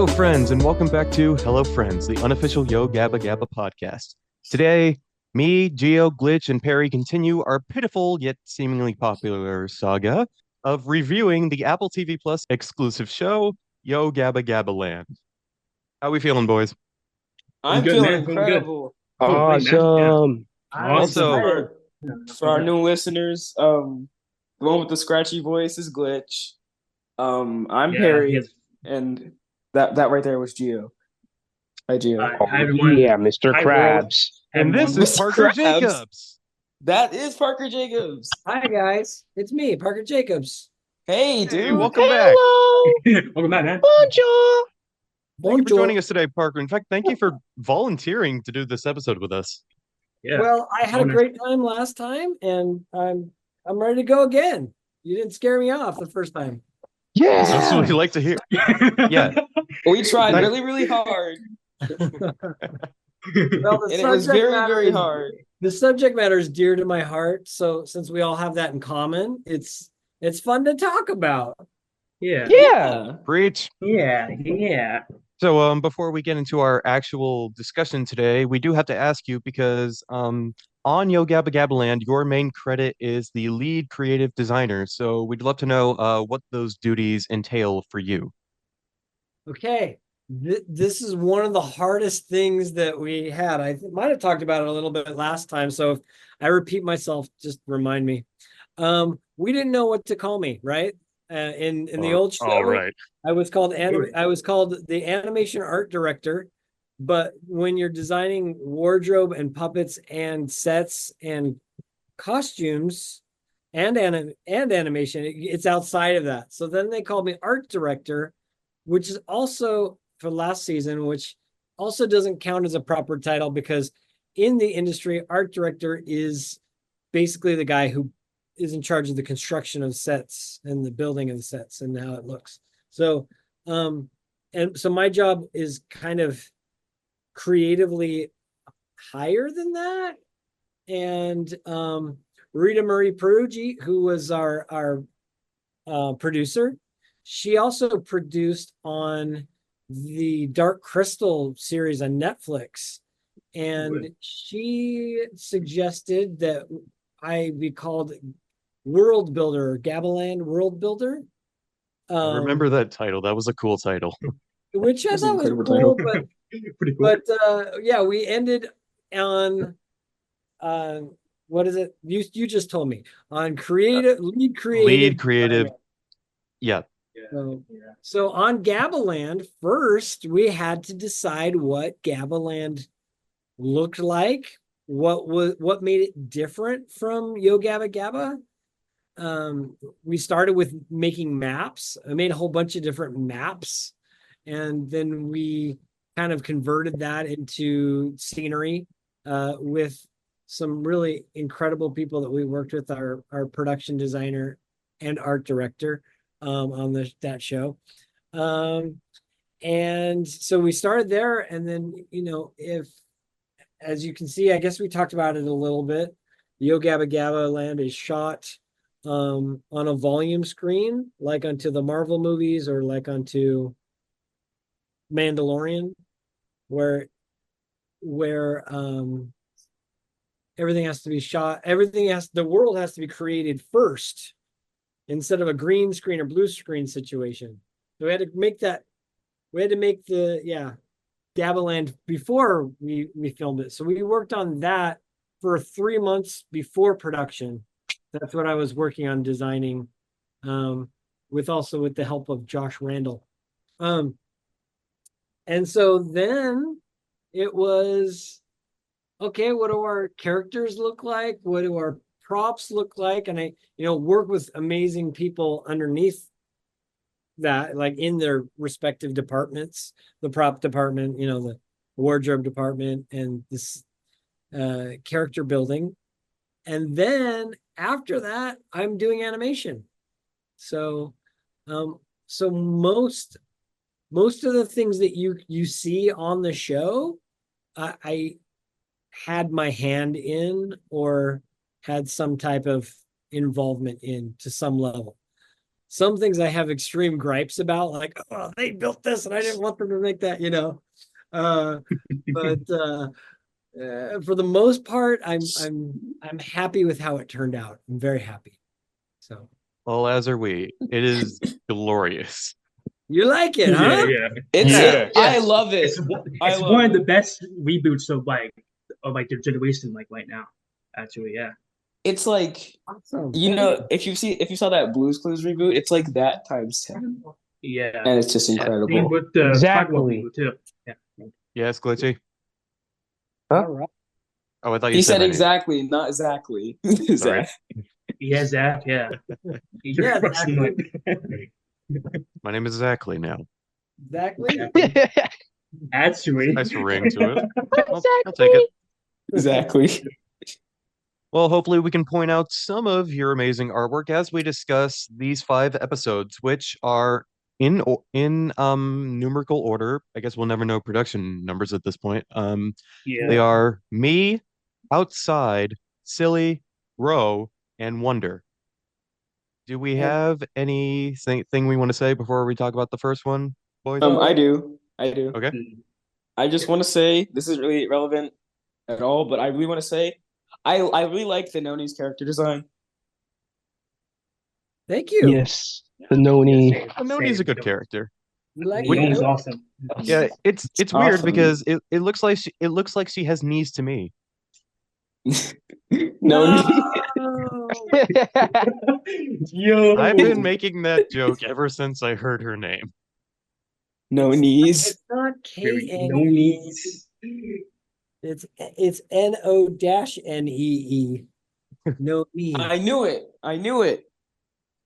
Hello, friends, and welcome back to Hello Friends, the unofficial Yo Gabba Gabba podcast. Today, me, Geo, Glitch, and Perry continue our pitiful yet seemingly popular saga of reviewing the Apple TV Plus exclusive show, Yo Gabba Gabbaland. How we feeling, boys? I'm good, feeling man. Feeling good. incredible. Cool. Wait, man. Yeah. Awesome. I'm Also- excited. For our new listeners, the one with the scratchy voice is Glitch. I'm Yeah, Perry, yes. and that right there was Gio. Hi, Gio. Hi, everyone. Yeah, Mr. Hi, Krabs. And this everyone. is Mr. Parker Krabs. Jacobs. That is Parker Jacobs. Hi guys, it's me, Parker Jacobs. Hey, Hey, dude. welcome back. Welcome back, man. Bonjour. Thank you for joining us today, Parker. In fact, thank you for volunteering to do this episode with us. Yeah. Well, I had a Honor. great time last time, and I'm ready to go again. You didn't scare me off the first time. That's what we Yeah. like to hear. Yeah. We tried Thank- really, really hard, Well, the and it was subject very, matter very is- hard. The subject matter is dear to my heart, so since we all have that in common, it's fun to talk about. Yeah. Yeah. Preach. Yeah. So, before we get into our actual discussion today, we do have to ask you because on Yo Gabba Gabbaland, your main credit is the lead creative designer. So, we'd love to know what those duties entail for you. Okay, this is one of the hardest things that we had. I might have talked about it a little bit last time, so if I repeat myself, just remind me. We didn't know what to call me, right? In the old show, All right. I was called the animation art director, but when you're designing wardrobe and puppets and sets and costumes and animation, it's outside of that. So then they called me art director, which is also for last season, which also doesn't count as a proper title because in the industry, art director is basically the guy who is in charge of the construction of sets and the building of the sets and how it looks. So, and so my job is kind of creatively higher than that. And Rita Marie Peruggi, who was our producer, she also produced on the Dark Crystal series on Netflix. And she suggested that I be called World Builder, Gabbaland World Builder. I remember that title. That was a cool title. Which I That's an thought was incredible cool, title. Pretty cool. but yeah, we ended on what is it? You just told me on lead creative. Yeah. So on Gabbaland, first we had to decide what Gabbaland looked like, what made it different from Yo Gabba Gabba. We started with making maps. I made a whole bunch of different maps, and then we kind of converted that into scenery with some really incredible people that we worked with, our production designer and art director on that show. And so we started there, and then, as you can see, I guess we talked about it a little bit. Yo Gabba Gabba Land is shot on a volume screen, like onto the Marvel movies or like onto Mandalorian, where everything has to be shot. The world has to be created first instead of a green screen or blue screen situation. So we had to make the Gabbaland before we filmed it. So we worked on that for 3 months before production. That's what I was working on designing, with the help of Josh Randall. And so then it was, okay, what do our characters look like? What do our props look like? And I, work with amazing people underneath that, like in their respective departments, the prop department, the wardrobe department, and this character building. And then after that, I'm doing animation. So most of the things that you see on the show, I had my hand in or had some type of involvement in to some level. some things I have extreme gripes about, like, oh, they built this and I didn't want them to make that, but for the most part, I'm happy with how it turned out. I'm very happy. So Well, as are we. It is glorious. you like it, huh? Yeah. I love it. It's one of the best reboots of their generation right now. Actually, yeah. It's like, Awesome. if you saw that Blue's Clues reboot, it's like that times 10. Yeah. And it's just Same incredible. with the Exactly. reboot too. Yeah. Yes, Glitchy. Huh? All right. Oh, I thought He you said my name. exactly, not exactly. Sorry. Yeah, Zach. Yeah. Yeah, exactly. My name is Zachary now. Exactly. Actually. Nice ring to it. I'll take it. Exactly. Well, hopefully we can point out some of your amazing artwork as we discuss these 5 episodes, which are in numerical order. I guess we'll never know production numbers at this point. Yeah. They are Me, Outside, Silly, Row, and Wonder. Do we have anything we want to say before we talk about the first one, boys? I do. Okay. I just want to say, this is really irrelevant at all, but I really want to say, I really like the Noni's character design. Thank you. Yes, the Noni. Noni's a good character. You like He it? was awesome. Yeah, it's weird Awesome. because it looks like she has knees to me. Noni. Yo. I've been making that joke ever since I heard her name. Noni's. It's not Very K-N-E. no knees. It's N-O-N-E-E. No E. I knew it. I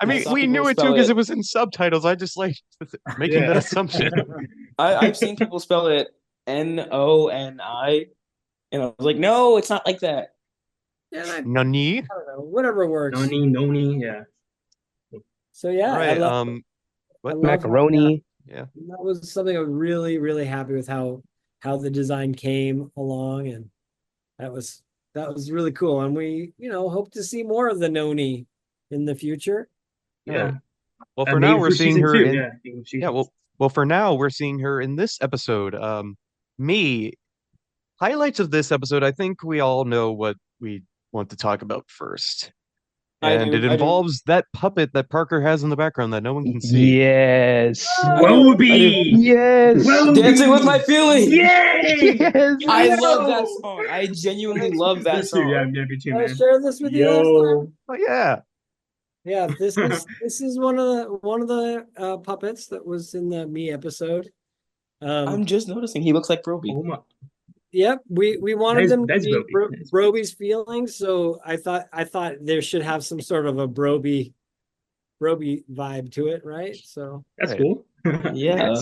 mean, I saw we people knew it too spell because it. it was in subtitles. I just like making Yeah. that assumption. I've seen people spell it Noni, and I was like, no, it's not like that. Yeah, I Nani? don't know, whatever works. Noni, yeah. So yeah, All I right. love, What? I love Macaroni. Yeah. that was something I'm really, really happy with how the design came along, and that was really cool. And we, hope to see more of the Noni in the future. Yeah. Well, for Maybe now we're seeing season her two, in. yeah. Yeah. Well, for now we're seeing her in this episode. Highlights of this episode. I think we all know what we want to talk about first. And it involves that puppet that Parker has in the background that no one can see. Yes. Welby! Yes. Welby! Dancing with my feelings. Yay! Yes. I love that song. I genuinely love that song. Yeah, me too, Did I man. share this with you last time? Oh yeah. Yeah, this is one of the puppets that was in the Me episode. I'm just noticing he looks like Broby. Oh my. Yep, we wanted them to That's be Broby. That's Broby's feelings, so I thought there should have some sort of a Broby vibe to it, right? So That's Right. cool. Yeah.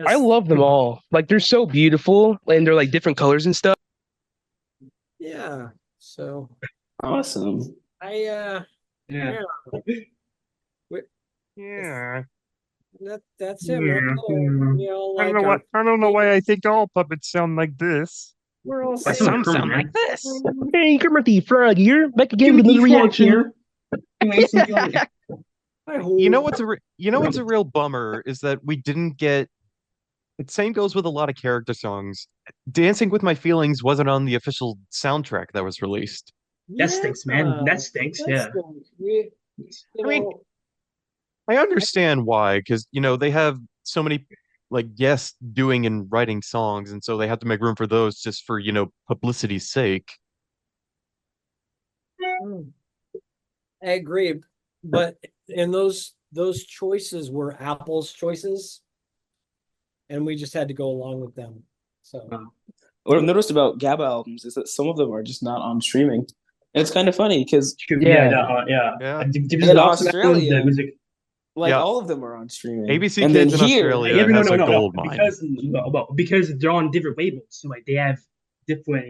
I love them all. Like they're so beautiful and they're like different colors and stuff. Yeah. So Awesome. I Yeah. Yeah. that's it. Yeah. I don't know why I think all puppets sound like this. We're all That's saying not sound like this. Hey, Kermit the Frog here. Back again with another reaction. You know what's a real bummer is that we didn't get. The same goes with a lot of character songs. Dancing with My Feelings wasn't on the official soundtrack that was released. That stinks, man. That stinks. Yeah. I mean, I understand why, because they have so many guests doing and writing songs, and so they have to make room for those just for publicity's sake. I agree, but and those choices were Apple's choices, and we just had to go along with them. So What I've noticed about Gabba albums is that some of them are just not on streaming. And it's kind of funny because Yeah. in Australia, the music. all of them are on streaming. ABC and Kids then in here, Australia has a gold mine. Because they're on different labels, so they have different,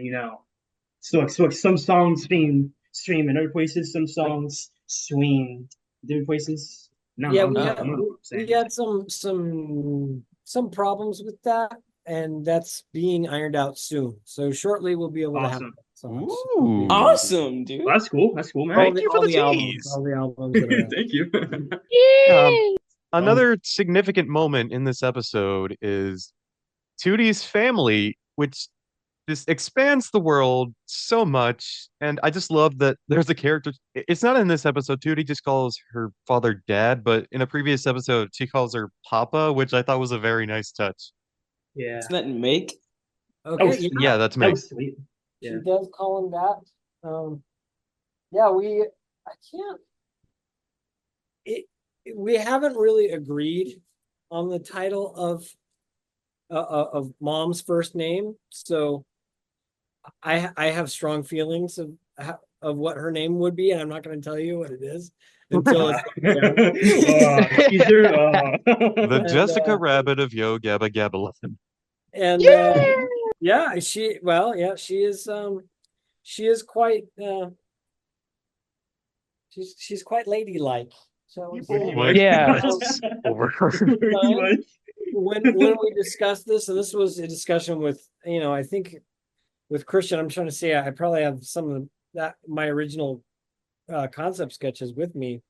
So some songs stream in other places, some songs stream different places. No, yeah, we we had some problems with that, and that's being ironed out soon. So shortly we'll be able to have Awesome. that. songs. Ooh. Awesome, dude. Well, that's cool. That's cool, man. Thank you for the albums, tease. all the albums that are out. Thank you. Another significant moment in this episode is Tootie's family, which just expands the world so much. And I just love that there's a character. It's not in this episode. Tootie just calls her father dad, but in a previous episode, she calls her Papa, which I thought was a very nice touch. Yeah. Isn't that make? Okay, Oh, yeah, Yeah, that's That me. was sweet. she Yeah. does call him that. Yeah, I can't. We haven't really agreed on the title of mom's first name, so I have strong feelings of what her name would be, and I'm not going to tell you what it is until it's Teaser. The And, Jessica Rabbit of Yo Gabba Gabbaland. and yeah, she is quite she's quite ladylike. So Like, Yeah. over. when we discussed this, and this was a discussion with, I think with Christian, I'm trying to say I probably have some of my original concept sketches with me.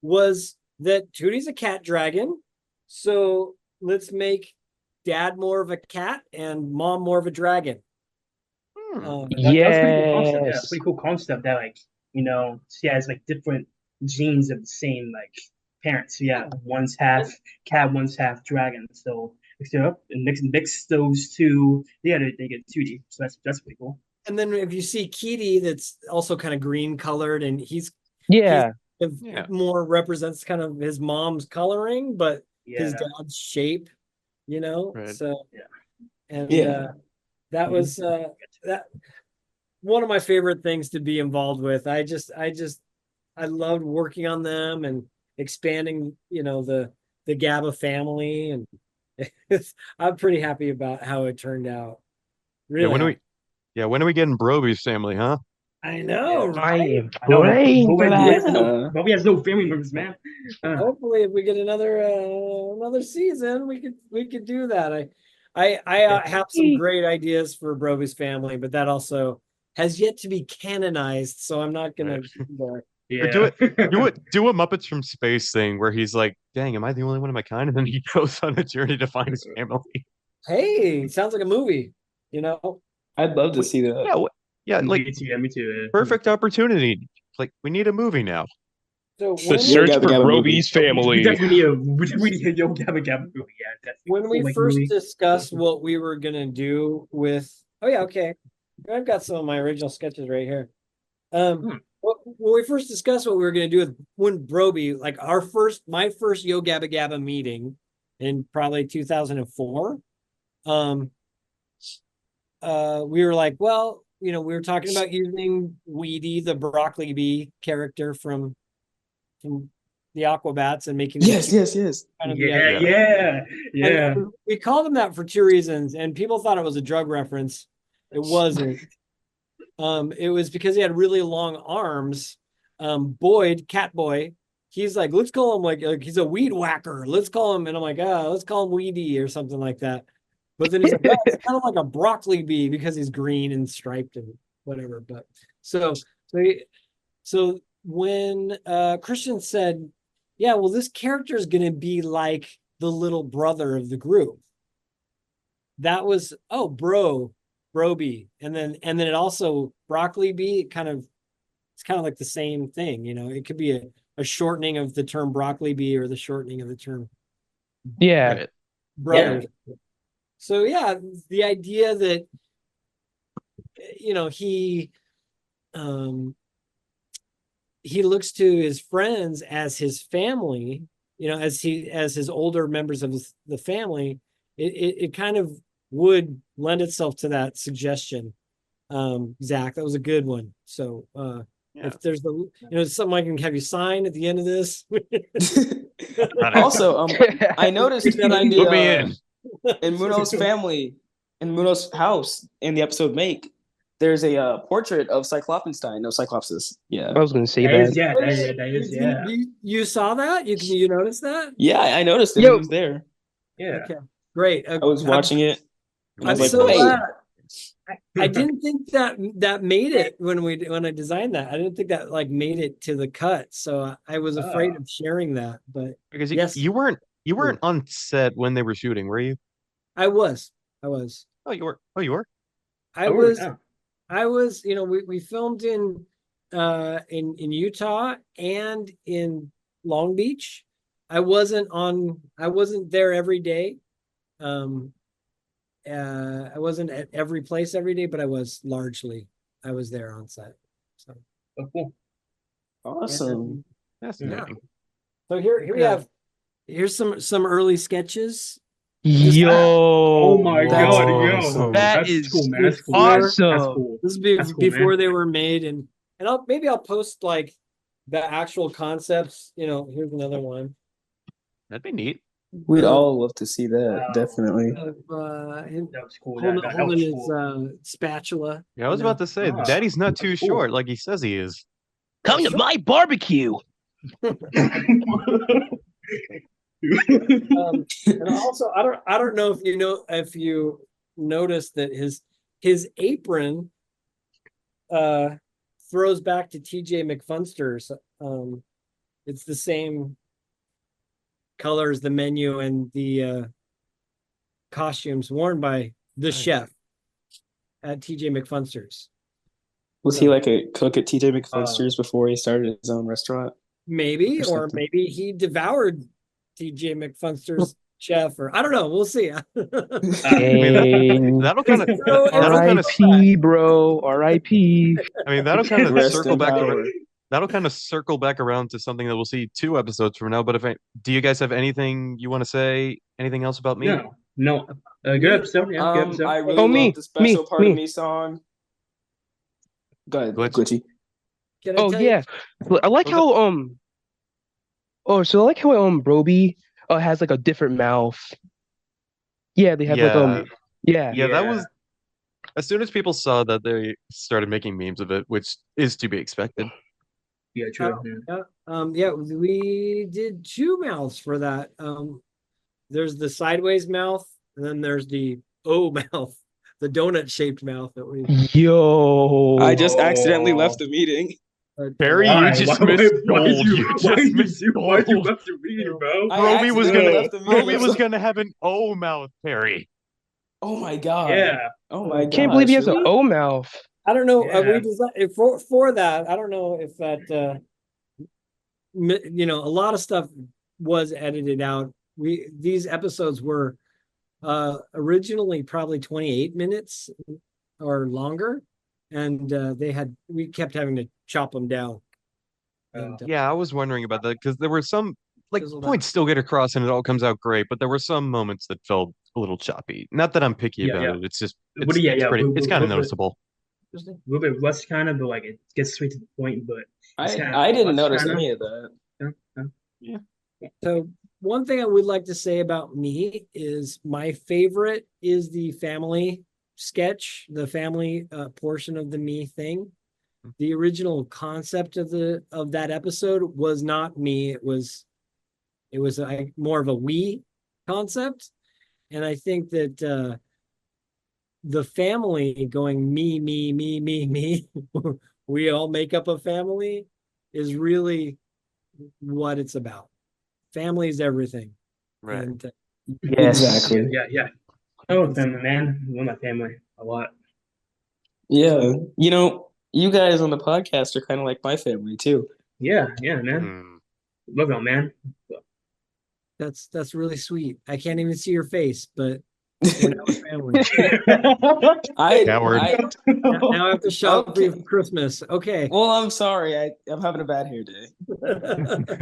Was that Tootie's a cat dragon, so let's make dad more of a cat and mom more of a dragon. That's pretty cool concept. Yeah, Yes. pretty cool concept that she has like different genes of the same like parents. So yeah, one's half cat, one's half dragon. So mix it up and mix those two together, they get 2D. So that's pretty cool. And then if you see Kitty, that's also kind of green colored, and he's Yeah. Yeah. more represents kind of his mom's coloring, but his Yeah. dad's shape, Right. So Yeah. and Yeah. that was that one of my favorite things to be involved with. I loved working on them and expanding, the Gabba family, and I'm pretty happy about how it turned out. Yeah, Really, when are we getting Broby's family, huh? I know, Yeah. I right? am I know, praying but for that. Bobby has no family members, man. Hopefully, if we get another season, we could do that. I have some great ideas for Broby's family, but that also has yet to be canonized, so I'm not gonna. Yeah. Or do a Muppets from Space thing where he's like, "Dang, am I the only one of my kind?" And then he goes on a journey to find his family. Hey, sounds like a movie, I'd love to see that. Yeah, like Me too. Yeah, me too. perfect opportunity. Like we need a movie now. So The search Gabba for Gabba Roby's We family. definitely need a Yo Gabba Gabba movie. Yeah, definitely. when we Like first movie. discussed what we were gonna do with, oh yeah, okay, I've got some of my original sketches right here. When we first discussed what we were gonna do with when Broby, like my first Yo Gabba Gabba meeting in probably 2004, we were like, well, we were talking about using Weedy, the broccoli bee character from the Aquabats, and making Yes. kind of Yeah. And we called him that for two reasons, and people thought it was a drug reference. It wasn't. It was because he had really long arms. Boyd, Cat Boy, he's like, let's call him like he's a weed whacker. Let's call him, and I'm like, let's call him Weedy or something like that. But then he's like, it's kind of like a broccoli bee because he's green and striped and whatever. But so when Christian said, yeah, well, this character is going to be like the little brother of the group. That was, Broby. And then it also broccoli bee, it's kind of like the same thing, it could be a shortening of the term broccoli bee or the shortening of the term Yeah. brother. So yeah, the idea that he looks to his friends as his family, as his older members of the family, it kind of would lend itself to that suggestion. Zach, that was a good one. So if there's something I can have you sign at the end of this. Also, I noticed in Put me in. in Muno's family, in Muno's house, in the episode Make, there's a portrait of Cycloppenstein, no Cyclopsis. Yeah. I was going to say That that. is, yeah, that is, yeah. You saw that? You noticed that? Yeah, I noticed it. Yo. It was there. Yeah. Okay, great. I was watching it. And I I'm was like, so wait. glad. I didn't think that made it when I designed that. I didn't think that like made it to the cut. So I was afraid of sharing that. But Because yes, you weren't on set when they were shooting, were you? I was. I was. Oh, you were. Oh, you were. I Oh, was. yeah. I was. We filmed in Utah and in Long Beach. I wasn't there every day. Um, I wasn't at every place every day, but I was there on set. So Oh, cool. Awesome. Fascinating. so here we have here's some early sketches. Yo, Oh my That's god, awesome. yo. That That's is cool, man. That's cool. awesome. That's cool. This is That's cool, before man. they were made, and I'll post like the actual concepts. Here's another one That'd be neat. We'd Uh, all love to see that, Wow. definitely. of him That was cool. holding, That holding was his cool. spatula. Yeah, I was about to say, Ah, Daddy's not too that's cool. short like he says he is. Come to my barbecue. And also, I don't know if you noticed that his apron throws back to TJ McFunster's. It's the same color as the menu and the costumes worn by the Nice. chef at TJ McFunster's. Was he like a cook at TJ McFunster's Uh, before he started his own restaurant? Maybe, Or or something. maybe he devoured TJ McFunster's chef, or I don't know. We'll see. I mean, Dang. that'll kind of So it's- that'll kind of R.I.P. bro. R.I.P. I mean that'll kind of Rest circle in back power. around. That'll kind of circle back around to something that we'll see 2 episodes from now. But do you guys have anything you want to say? Anything else about me? No. Good episode. Yeah, good episode. I really Oh, love me, the special me, part of me. me song. Go ahead, Glitch. Glitchy. Can I Oh tell you? yeah. I like Was how so I like how Broby has like a different mouth. Yeah, they have like Yeah, yeah. that was as soon as people saw that they started making memes of it, which is to be expected. Yeah, true. Yeah. Yeah, we did 2 mouths for that. There's the sideways mouth, and then there's the O mouth, the donut-shaped mouth that we. Yo. I just accidentally left the meeting. Barry, Why? you just Why- missed why gold. did you- You why just did missed you- why you gold. left the meeting, bro? I Broby was accidentally gonna left the meeting. Broby was gonna have an O mouth, Barry. Oh my god. Yeah. Oh my god. Can't believe he has an O mouth. I don't know. Yeah. We designed for that. I don't know if that. A lot of stuff was edited out. These episodes were originally probably 28 minutes or longer, and we kept having to chop them down. And, Yeah, I was wondering about that because there were some Fizzled out. points still get across and it all comes out great, but there were some moments that felt a little choppy. Not that I'm picky Yeah, about yeah. it. It's just What do- yeah, it's yeah, pretty. we- It's we- kind of we- noticeable. A little bit less kind of, but like it gets straight to the point. But it's kinda I didn't less notice kinda. any of that. So one thing I would like to say about me is my favorite is the family sketch, the family portion of the me thing. The original concept of that episode was not me. It was more of a we concept, and I think that the family going me me me me me, we all make up a family, is really what it's about. Family is everything. Right. And Yes. Exactly. Yeah. Oh, family, man. I love my family a lot. Yeah. You guys on the podcast are kind of like my family too. Yeah, man. Hmm. Love y'all, man. that's really sweet. I can't even see your face, but we're now a family. Coward. Now I have to shop for you Okay. for Christmas. Okay. Well, I'm sorry. I'm having a bad hair day.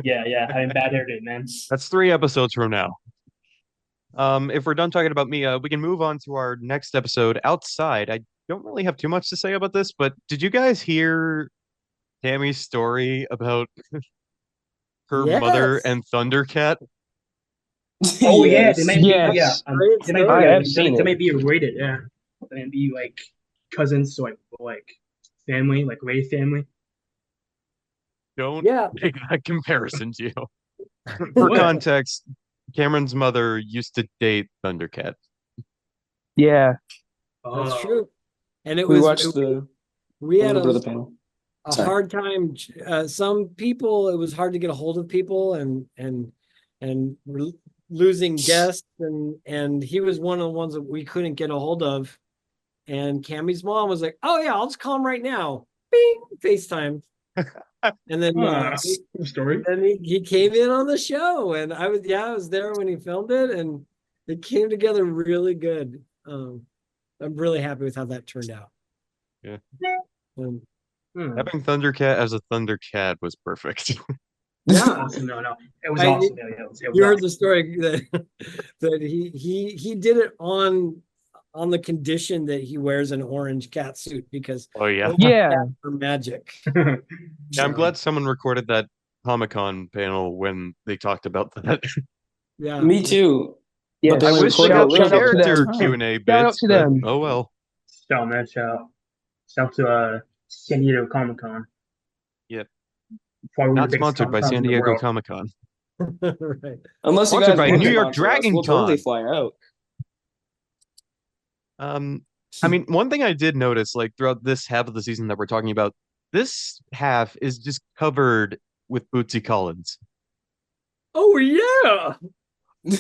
Yeah. Having bad hair day, man. That's 3 episodes from now. If we're done talking about me, we can move on to our next episode, Outside. I don't really have too much to say about this, but did you guys hear Tammy's story about her mother Yes. and Thundercat? Oh yeah, Yes. they might be. Yes. Yeah, Great they might story. be. I have seen They it. might be rated. Yeah, they might be like cousins, so like family, like Ray family. Don't Yeah. make that comparison, Gio. For What? context, Cameron's mother used to date Thundercat. Yeah. That's Oh, true. and We watched the we a had little bit of the panel. a Sorry. hard time. Some people, it was hard to get a hold of people, and we're losing guests, and he was one of the ones that we couldn't get a hold of. And Cammy's mom was like, "Oh yeah, I'll just call him right now." Bing, FaceTime. And then Cool story. he came in on the show, and I was there when he filmed it, and it came together really good. I'm really happy with how that turned out. Yeah. Um, Having Thundercat as a Thundercat was perfect. yeah, Awesome. No, it was I- awesome. Yeah, it was you heard awesome. the story that he did it on the condition that he wears an orange cat suit because Oh yeah. Yeah. for magic. Yeah, I'm So, glad someone recorded that Comic-Con panel when they talked about that. Yeah, Me too. Yeah. But they I were wish they recording got a the little bit. character Oh. Q&A Shout out bits, to but them. oh well. Shout, man, shout to San Diego Comic Con. Yep. Probably Not the biggest sponsored by Comic-Cons San in the Diego world. Comic-Con. right. Unless you Sponsored guys by want New to York sponsor us, Dragon we'll totally Con. fly out. I mean, one thing I did notice, like throughout this half of the season that we're talking about, this half is just covered with Bootsy Collins. Oh yeah.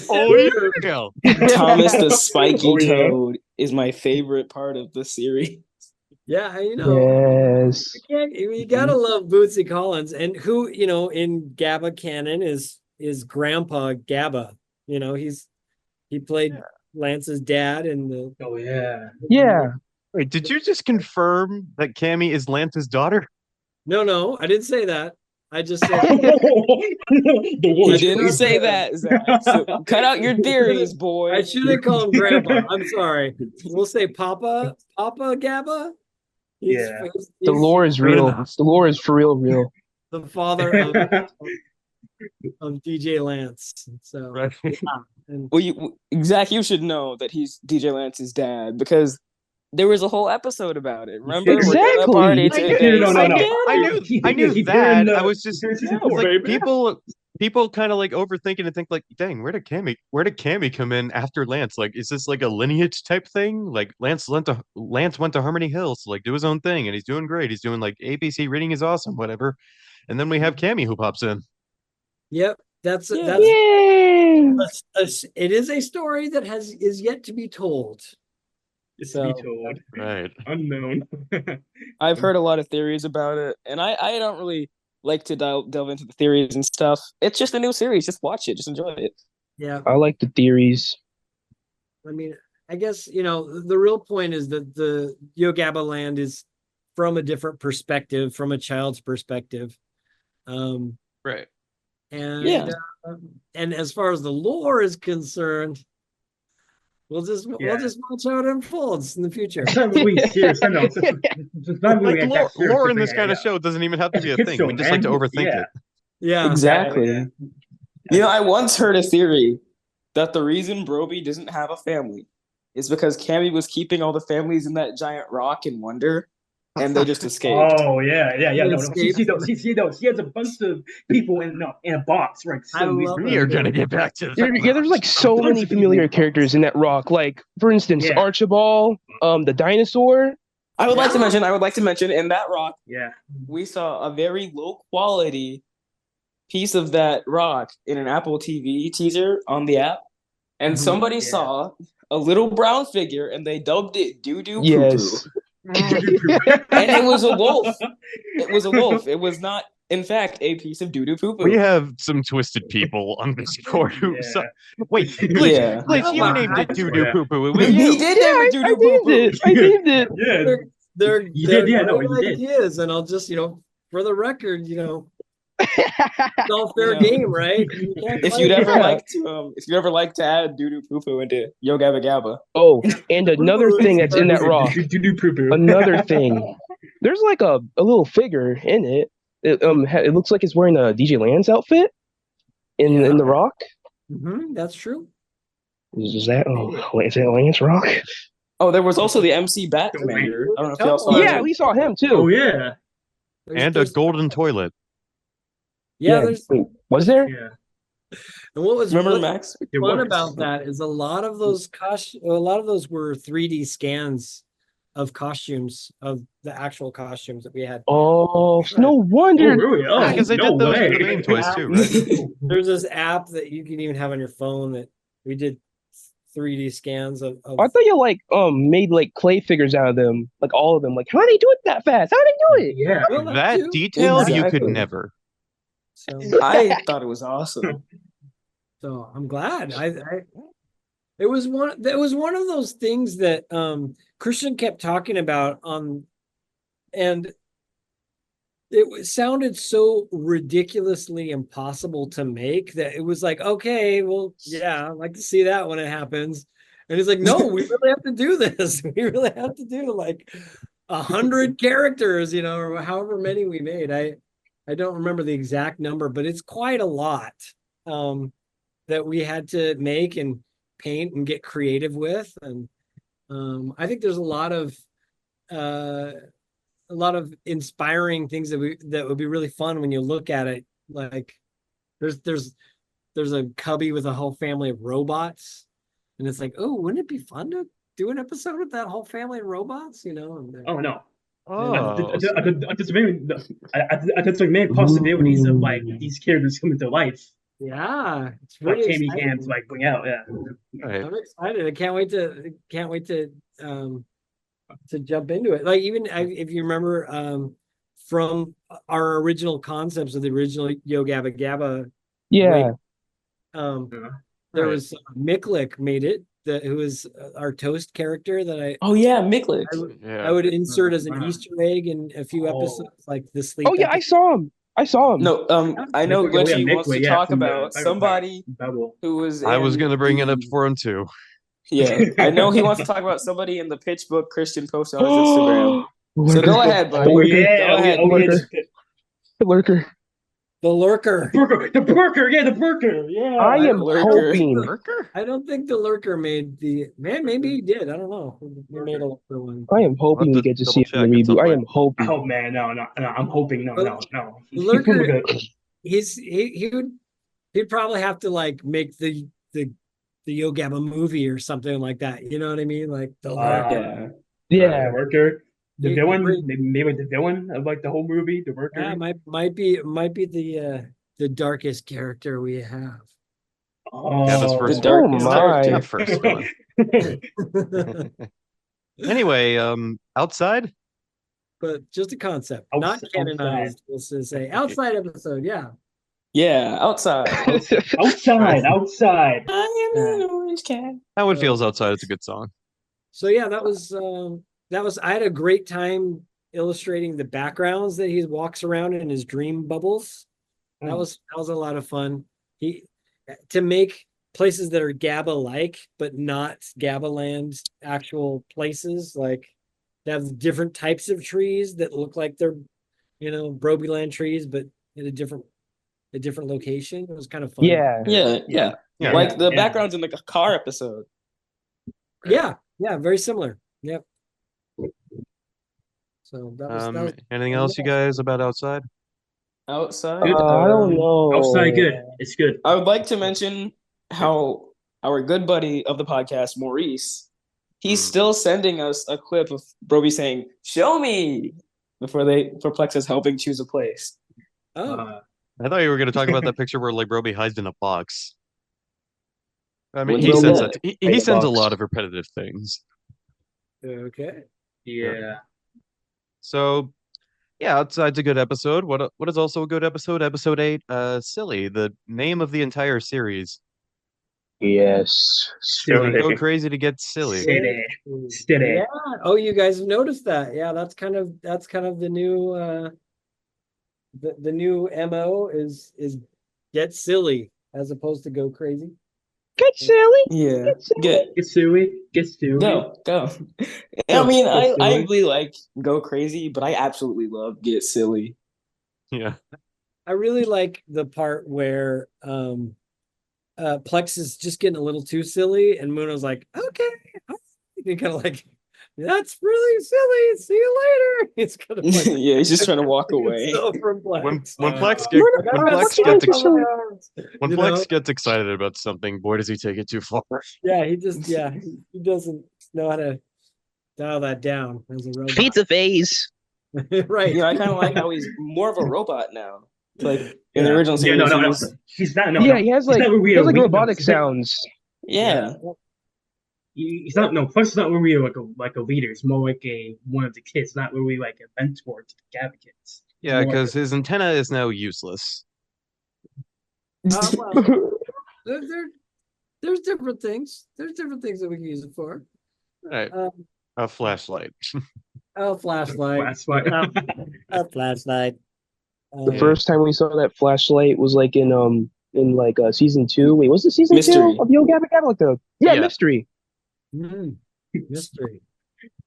Oh yeah. Thomas the Spiky Oh, yeah. Toad is my favorite part of the series. Yeah, you know. Yes. You gotta love Bootsy Collins, and who in Gabba canon is Grandpa Gabba. He played Lance's dad in the. Oh yeah. Yeah. Wait, did you just confirm that Cammy is Lance's daughter? No, I didn't say that. I just said You didn't say that, Zach. So cut out your theories, boy. I shouldn't call him Grandpa. I'm sorry. We'll say Papa Gabba. Yeah. The lore is Good real. enough. The lore is for real. the father of DJ Lance. So Right. and Well, Zach, you should know that he's DJ Lance's dad because there was a whole episode about it. Remember? We're gonna Exactly. party I knew- today. No, no. I knew He that. did in I was just season it's four, like baby. people kind of like overthinking and think like, dang, where did Cammy come in after Lance? Like, is this like a lineage type thing? Like Lance went to Harmony Hills to like do his own thing, and he's doing great. He's doing like ABC reading is awesome, whatever. And then we have Cammy who pops in. yep, that's Yeah. Yay! it is a story that is yet to be told. It's So- to be told. Right. Unknown. I've heard a lot of theories about it, and I don't really like to delve into the theories and stuff. It's just a new series. Just watch it. Just enjoy it. Yeah, I like the theories. I mean, I guess the real point is that the Gabbaland is from a different perspective, from a child's perspective. Right. And Yeah. And as far as the lore is concerned, we'll just watch how it unfolds in the future. It's not really serious. I know. It's not really Like that serious. lore in this Yeah, kind of yeah. show doesn't even have to be a It's thing. so We just like to random. overthink Yeah. it. Yeah, Exactly. Yeah. You know, I once heard a theory that the reason Broby doesn't have a family is because Cammy was keeping all the families in that giant rock in Wonder, and they just escaped. Oh yeah. No, Escape. see those. He has a bunch of people in a box, right? I love We are gonna get back to that. Yeah, there's like so bunch many of familiar people. characters in that rock. Like, for instance, Yeah. Archibald, the dinosaur. I would like to mention in that rock, Yeah. we saw a very low quality piece of that rock in an Apple TV teaser on the app, and Mhm. somebody Yeah. saw a little brown figure and they dubbed it Doo Doo Poo Yes. Poo. And it was a wolf. It was a wolf. It was not, in fact, a piece of Doo Doo Poo Poo. We have some twisted people on Discord who. Yeah. So, wait, Glitch, Yeah. Glitch, you Oh, named it I- Doo Doo Yeah. Poo Poo. It was He you. did name it Doo I Doo Poo named Poo. it. I named it. Yeah. they're You did, yeah, no, great you did. ideas, and I'll just for the record, it's all fair Yeah. game, right? You can't If fight you'd it. ever like to add Doo Doo Poo Poo into Yo Gabba Gabba, Oh, and another thing that's in that rock. Do poo poo. Another thing. There's like a little figure in it. It looks like it's wearing a DJ Lance outfit in the rock. That's true. Is that Lance Rock? oh, there was also the MC Bat Commander. I don't know if y'all saw Yeah, that. we saw him too. Oh yeah. And a golden toilet. There's Wait, was there? Yeah. and what was Remember what's Max? It fun was. about that is a lot of those were 3D scans of costumes, of the actual costumes that we had. Oh, no Oh, wonder. really? Oh, Yeah, because they no did those way. for the Minion toys too, right? There's this app that you can even have on your phone that we did 3D scans of I thought you like made like clay figures out of them, like all of them. Like, how do they do it that fast? How do they do it? Yeah. Well, That too. detailed, you could Exactly. never. So, I thought it was awesome. so I'm glad. It was one of those things that Christian kept talking about and sounded so ridiculously impossible to make that it was like, okay, well, yeah, I'd like to see that when it happens. And he's like, no, we really have to do this. We really have to do like 100 characters, or however many we made. I don't remember the exact number, but it's quite a lot that we had to make and paint and get creative with. And I think there's a lot of inspiring things that would be really fun when you look at it. Like there's a cubby with a whole family of robots, and it's like, oh, wouldn't it be fun to do an episode with that whole family of robots? Oh no. Oh, There's many possibilities of like these characters coming to life. Yeah, it's Like really Tammy exciting. Cam's like bring out. Yeah. right. I'm excited. I can't wait to jump into it. Like even if you remember from our original concepts of the original Yo Gabba Gabba, Yeah. there Right. was Miklik made it, who was our toast character that Oh yeah, Miklik. I would insert as an Wow. Easter egg in a few episodes, like the sleep. Oh yeah, I saw him. I saw him. No, I know Miklik, yeah, Glitchy wants Miklik, to yeah, talk from the about Bible- somebody Bible. who was. I was in going to bring it up the- for him too. Yeah, I know he wants to talk about somebody in the pitch book Christian posted on his Instagram. So go ahead, buddy. Oh yeah, Go ahead. Lurker. The lurker. The lurker. The Burker, yeah, the Burker, yeah. I am Lurker. hoping. Lurker? I don't think the lurker made the man. Maybe he did. I don't know. He made a lurker one. I am hoping I'll we have to get to double see it in check the at some reboot. I point. am hoping. Oh man, no. I'm hoping no. The lurker. He'd probably have to like make the Yo Gabba movie or something like that. You know what I mean? Like the lurker. Yeah. Yeah. Worker. The He- villain, he- maybe the villain of like the whole movie, the Worker. Yeah, might be the darkest character we have. Gabba's Oh, first The darkest Oh, character. Not first villain. Anyway, outside? But just a concept, not Outside. canonized. Let's just say outside episode. Yeah. Yeah, outside. outside. I am an orange cat. That one feels outside. It's a good song. So yeah, that was I had a great time illustrating the backgrounds that he walks around in his dream bubbles. That was a lot of fun. To make places that are Gabba like, but not Gabbaland actual places, like they have different types of trees that look like they're, Brobyland trees, but in a different location. It was kind of fun. Yeah. Yeah. Like the Yeah. backgrounds in like a car episode. Yeah, very similar. Yep. So that was Anything else you guys about outside? Outside. I don't know. Outside, good. It's good. I would like to mention how our good buddy of the podcast, Maurice, he's still sending us a clip of Broby saying, "Show me," before Plex is helping choose a place. oh, I thought you were going to talk about that picture where like Roby hides in a box. I mean, When he will sends what? that. He In a sends a box. lot of repetitive things. okay. Yeah. So, yeah, outside's a good episode. What is also a good episode? Episode 8, Silly, the name of the entire series. Yes. Go crazy to get silly. Steady. Yeah. Oh, you guys have noticed that? Yeah, that's kind of the new the new MO is get silly as opposed to go crazy. Get silly. Yeah. Get silly. Get Suey. Get Stewie. Go. I Go, mean, go I silly. really like Go Crazy, but I absolutely love Get Silly. Yeah. I really like the part where Plex is just getting a little too silly, and Muno's like, okay. You kind of like, that's really silly. See you later. It's kind of like, Yeah, he's just trying to walk away. so from Plex. When Plex Like, get, I when don't have Plex to gets talk ex- about- when you Plex know? gets excited about something, boy, does he take it too far. Yeah, he doesn't know how to dial that down as a robot. Pizza phase. Right. I kind of like how he's more of a robot now. Like in the original Yeah, series, no. he was. He's not. No, Yeah, no. he has He's like not where we are weak, robotic no. sounds. Yeah. He's not. No, Flex is not where we are like a leader. It's more like one of the kids, not where we like a mentor to the Gabba kids. Yeah, More like because his antenna is now useless. Well, there's different things. There's different things that we can use it for. Right. Um, A flashlight. a flashlight. That's why. A flashlight. The first time we saw that flashlight was like in like season 2. Wait, was it season Mystery. 2 of Yo Gabba Gabba? Like Yeah. Mystery. Mystery.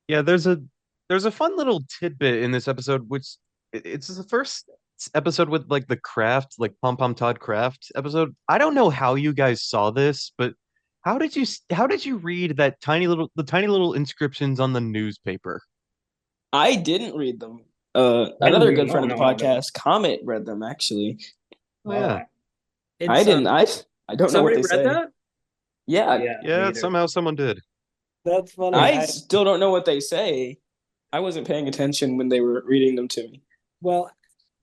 Yeah, there's a fun little tidbit in this episode, which it's the first episode with like the craft, like Pom Pom Todd craft episode. I don't know how you guys saw this, but how did you read the tiny little inscriptions on the newspaper? I didn't read them. Another good friend of the podcast, Comet, read them actually. Oh, yeah. I didn't. I don't know what Somebody they read say. that? Yeah, Somehow someone did. That's funny. I still don't know what they say. I wasn't paying attention when they were reading them to me. Well,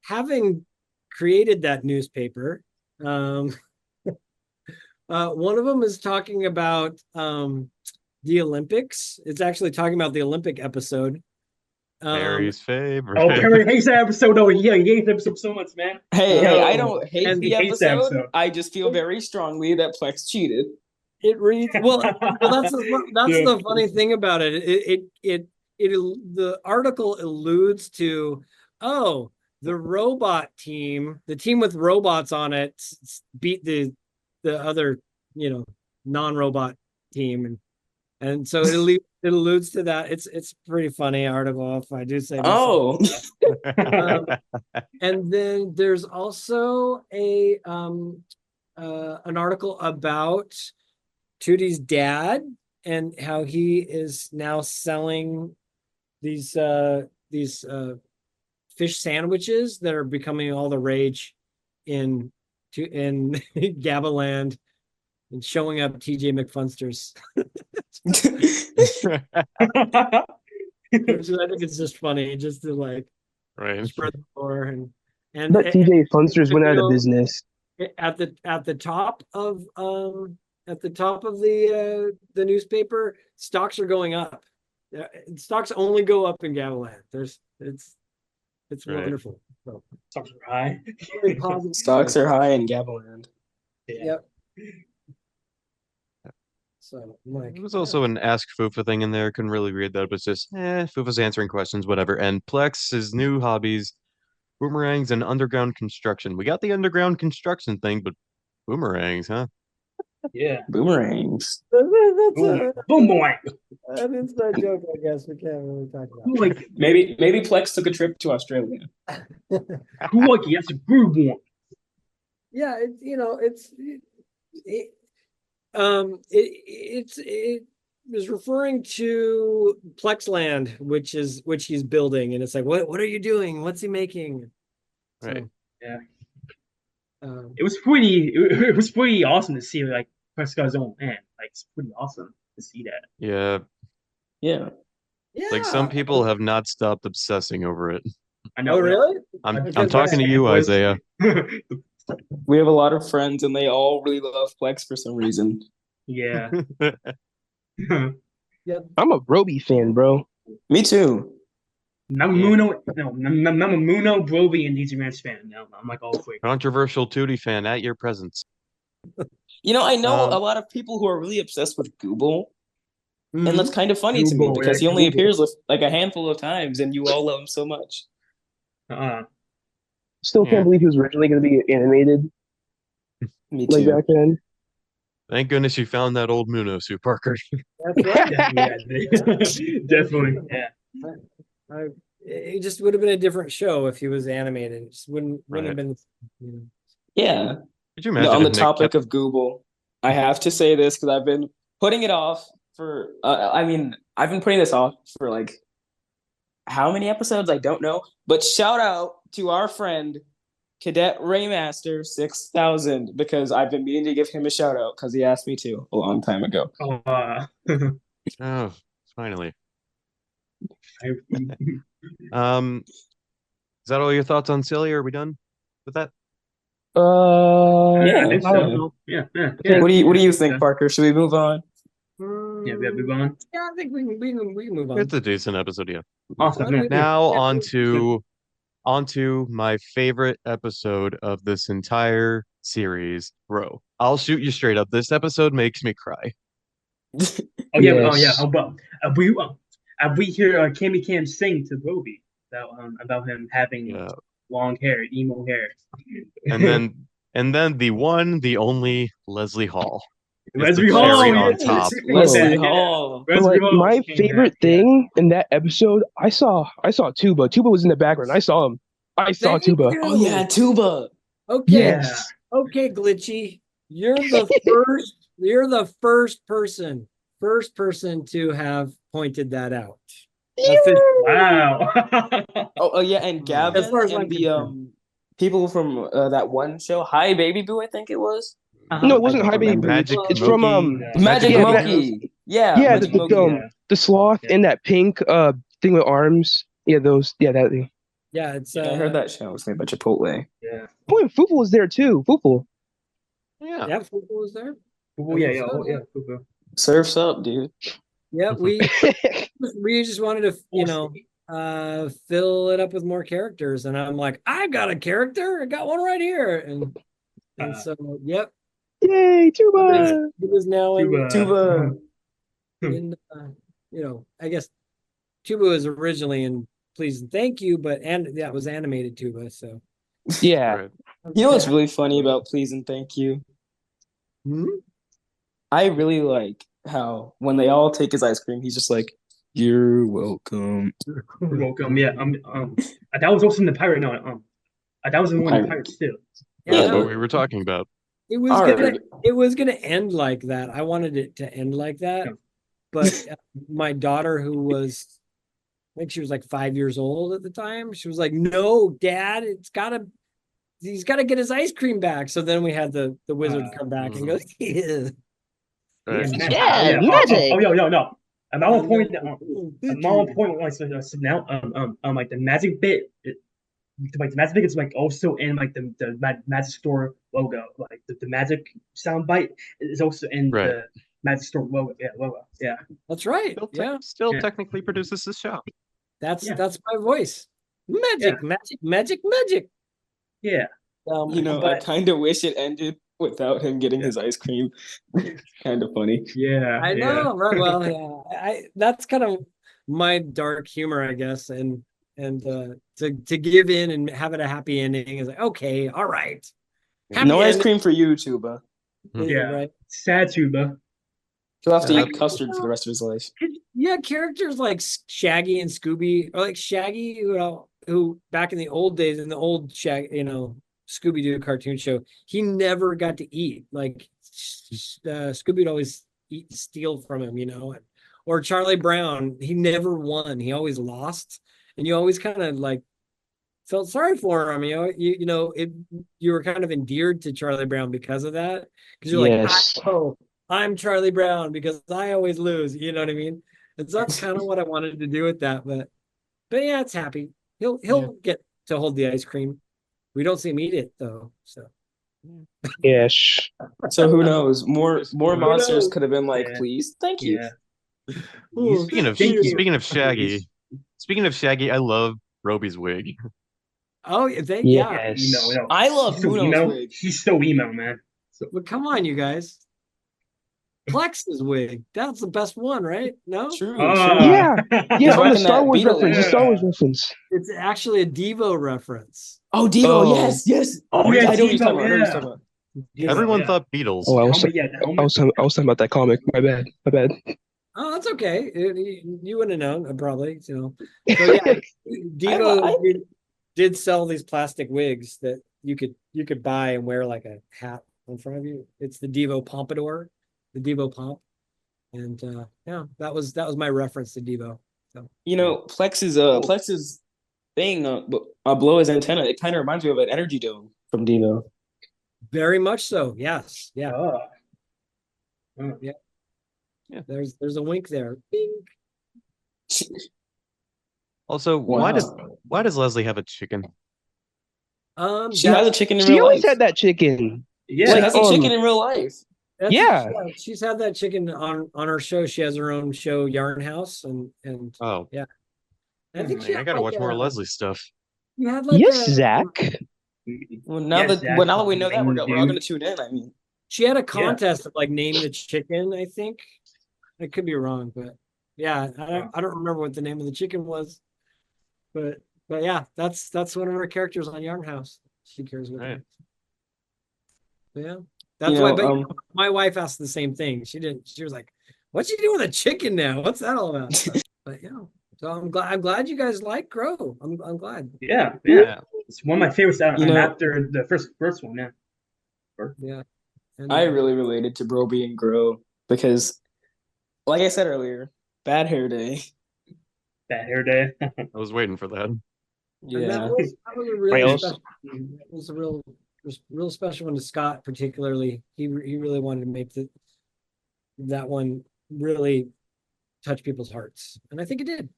having created that newspaper, one of them is talking about the Olympics. It's actually talking about the Olympic episode. Mary's favorite. Oh, Perry hates that episode. Oh, yeah, he hates that episode so much, man. Hey, I don't hate And the he hates that episode. episode. I just feel very strongly that Plex cheated. It reads well. That's the funny thing about it. The article alludes to, oh, the robot team, the team with robots on it, beat the other, non-robot team, and so it alludes to that. It's pretty funny article, if I do say myself. Oh, And then there's also an article about Tootie's dad and how he is now selling these fish sandwiches that are becoming all the rage in Gabbaland and showing up TJ McFunsters. Which I think it's just funny, just to like spread the floor and But TJ Funsters went out of business. At the top of the newspaper, stocks are going up. Stocks only go up in Gabbaland. It's wonderful. So, Stocks are high. really positive. stocks are high in Gabbaland. Yep. So like, There was also an Ask Fufa thing in there. Couldn't really read that, but it's just, Fufa's answering questions, whatever. And Plex's new hobbies, boomerangs and underground construction. We got the underground construction thing, but boomerangs, huh? Yeah. Boomerangs. Boom boy. an inside joke, I guess we can't really talk about. Who like Maybe Plex took a trip to Australia. who like it? That's a good one. Yeah, it is referring to Plexland, which he's building, and it's like, what are you doing? What's he making? Right. So, Yeah. um, It was pretty awesome to see like Prescott's own man. Like it's pretty awesome to see that. Yeah. Yeah. yeah. Like some people have not stopped obsessing over it. I know. Oh, really? I'm Because talking to you, Isaiah. We have a lot of friends and they all really love Plex for some reason. Yeah. I'm a Roby fan, bro. Me too. Namamuno, Broby, and DJ Ranch fan. No, I'm like all for it. Controversial Tootie fan at your presence. I know Um, a lot of people who are really obsessed with Google, Mhm. and that's kind of funny to me Google, because yeah, he only Google. appears like a handful of times, and you all love him so much. Still Yeah. can't believe he was originally going to be animated Me like too. back then. Thank goodness you found that old Muno suit, Parker. That's right. Yeah, definitely. Yeah. It just would have been a different show if he was animated. It just wouldn't Right. have been. You know. Yeah. Could you imagine On the if Nick topic kept- of Google, I have to say this because I've been putting it off for. I've been putting this off for like how many episodes? I don't know. But shout out to our friend Cadet Raymaster 6000 because I've been meaning to give him a shout out because he asked me to a long time ago. Oh, finally. Um, is that all your thoughts on Silly? Are we done with that? I think Yeah. so. know. Yeah. What do you think, Yeah. Parker? Should we move on? Yeah, we have to move on. Yeah, I think we can move on. It's a decent episode, yeah. Awesome. Yeah. Now onto my favorite episode of this entire series, bro. I'll shoot you straight up. This episode makes me cry. Oh yeah. Oh yeah. Yes. How about we hear Cammy Cam sing to Roby about him having Yeah. long hair, emo hair. And then the one, the only Leslie Hall. is Leslie the Hall, cherry yeah. on top. Leslie Yeah. Hall. But, Leslie like Hall my came favorite back, yeah. thing in that episode, I saw Tuba. Tuba was in the background. I saw him. I saw Thank Tuba. you. Oh yeah, tuba. Okay. Yes. Okay, Glitchy. You're the first person to have pointed that out. Wow. Oh yeah, and As Gavin far as I'm and the concerned. people from that one show, Hi Baby Boo, I think it was. No, it wasn't I don't High Baby remember. Boo. Magic It's from Monkey. Magic Yeah, Monkey. Yeah, yeah, Magic Monkey. Yeah. the sloth Yeah. and that pink thing with arms. Yeah, those. Yeah, that thing. Yeah, it's Yeah, I heard that show was made by Chipotle. Yeah. Boy, Fufu was there too. Fufu. Yeah. Yeah, football was there. Oh yeah. Yeah. Oh yeah. Cool. Surfs up, dude. Yeah, we just wanted to, fill it up with more characters, and I'm like, I got a character, I got one right here, and so yep, Yay, Tuba. it was now Tuba. in I guess Tuba was originally in Please and Thank You, but that was animated Tuba, so Yeah. Right. You know what's really funny about Please and Thank You? Hmm? I really like how when they all take his ice cream, he's just like, "You're welcome." You're welcome. Yeah. That was also in the pirate. No. That was in one of the Pirate. pirates too. Yeah, That's no, what we were talking about. it was Arg. gonna end like that. I wanted it to end like that, Yeah. but my daughter, who was, I think she was like 5 years old at the time, she was like, "No, Dad, he's gotta get his ice cream back." So then we had the wizard come back and go, "Yeah." Right. Yeah, magic. Oh, no. At one point, Oh, at one point, like so now, like the magic bit, like the magic bit is like also in like the magic store logo, like the magic sound bite is also in Right. the magic store logo. Yeah. That's right. Still Yeah. technically produces this show. That's Yeah. that's my voice. Magic. Yeah. You know, I but kind of wish it ended without him getting his ice cream. Kind of funny. Yeah. I know, right? Well, yeah, that's kind of my dark humor, I guess, and to give in and have it a happy ending is like, okay, all right, happy No ice ending. cream for you, Tuba. Yeah. Right. Sad Tuba. He'll have to Yeah. eat custard for the rest of his life. Yeah, characters like Shaggy and Scooby, or like Shaggy, who back in the old days, in the old Scooby Doo cartoon show, he never got to eat. Like Scooby would always steal from him, or Charlie Brown, he never won. He always lost, and you always kind of like felt sorry for him. You were kind of endeared to Charlie Brown because of that, because you're Yes. like, I'm Charlie Brown because I always lose. You know what I mean? And so that's kind of what I wanted to do with that. But yeah, it's happy. He'll get to hold the ice cream. We don't see him eat it though. So Yes. So who knows? More monsters knows? could have been like, Yeah. please, thank you. Yeah. Speaking of Thank you. speaking of Shaggy, I love Roby's wig. oh, Yes. No. I love He's so Muno's emo. wig. He's so emo, man. But come on, you guys. Plex's wig. That's the best one, right? No? True. Yeah. Yeah, on the rocking Star that Wars Beetle reference. The wig. Star Wars reference. It's actually a Devo reference. Oh, Devo, Oh. yes. Oh, yeah, I know what you're talking about. I know what you're Devo, talking about. Yeah. Everyone Yeah. thought Beatles. Oh, I was Helmet, yeah, the helmet. I was talking about that comic. My bad. Oh, that's okay. You wouldn't have known, probably. So yeah, Devo did sell these plastic wigs that you could buy and wear like a hat in front of you. It's the Devo Pompadour, the Devo Pomp, and yeah, that was my reference to Devo. So You know, Plex's thing, below his antenna, it kind of reminds me of an energy dome from Devo. very much so. Yes, yeah. Oh. There's a wink there. Bing. Also, Wow. why does Leslie have a chicken? She has a chicken in She real always life. had that chicken. Yeah. She has a chicken in real life. Yeah. She's had that chicken on her show. She has her own show, Yarn House, and Oh, yeah. I think she I had gotta like watch more Leslie stuff. you had like Yes, a Zach. Well, now Yes, that we know that, absolutely, we're all dude. gonna tune in. I mean, she had a contest of like name the chicken. I think I could be wrong, but yeah, I don't remember what the name of the chicken was, but yeah, that's one of her characters on Yarn House. She carries with Right. her. But yeah, that's why. But um, my wife asked the same thing. She didn't. She was like, "What's she doing with a chicken now? What's that all about?" But yeah, so I'm glad you guys like Grow. I'm glad. Yeah. Yeah. It's one of my favorites You know- after the first one. Yeah. Yeah, and, I really related to Broby and Grow because, like I said earlier, bad hair day. That hair day. I was waiting for that. and Yeah, that was a really Rails. special. It was a real special one to Scott, particularly. He really wanted to make that one really touch people's hearts, and I think it did.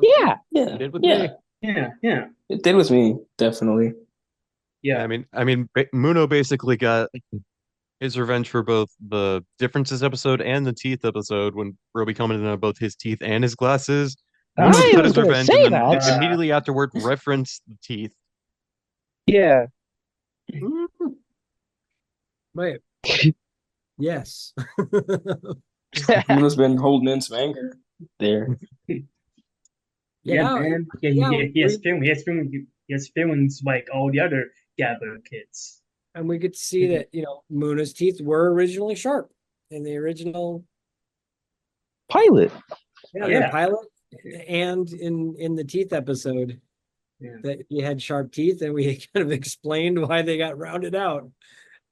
Yeah. yeah, It did with yeah. me. Yeah. It did with me, definitely. Yeah. I mean, Muno basically got his revenge for both the differences episode and the teeth episode when Roby commented on both his teeth and his glasses. I Muno got was his gonna revenge say and then that. immediately afterward referenced the teeth. Yeah. Wait. Yes. Muno's been holding in some anger there. Yeah, man. Yeah, yeah, he has feelings like all the other Gabba kids. And we get to see that, Muna's teeth were originally sharp in the original Pilot. the pilot and in the teeth episode. Yeah. That he had sharp teeth, and we kind of explained why they got rounded out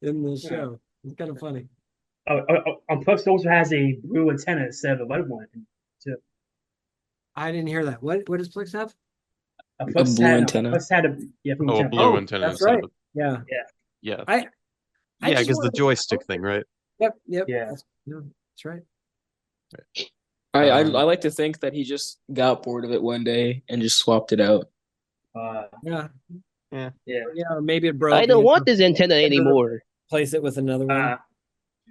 in the show. It's kind of funny. Plus, also has a blue antenna instead of a white one. Too. I didn't hear that. What does Plex have? Plus blue antenna. Plus had a blue Oh, a antenna. blue antenna That's instead right. of Yeah. yeah. I Yeah, just because the wanted to- joystick thing, right? Yep. Yeah. That's right. I like to think that he just got bored of it one day and just swapped it out. Yeah. Yeah. Or maybe it broke. I don't and want this antenna anymore. Replace it with another one.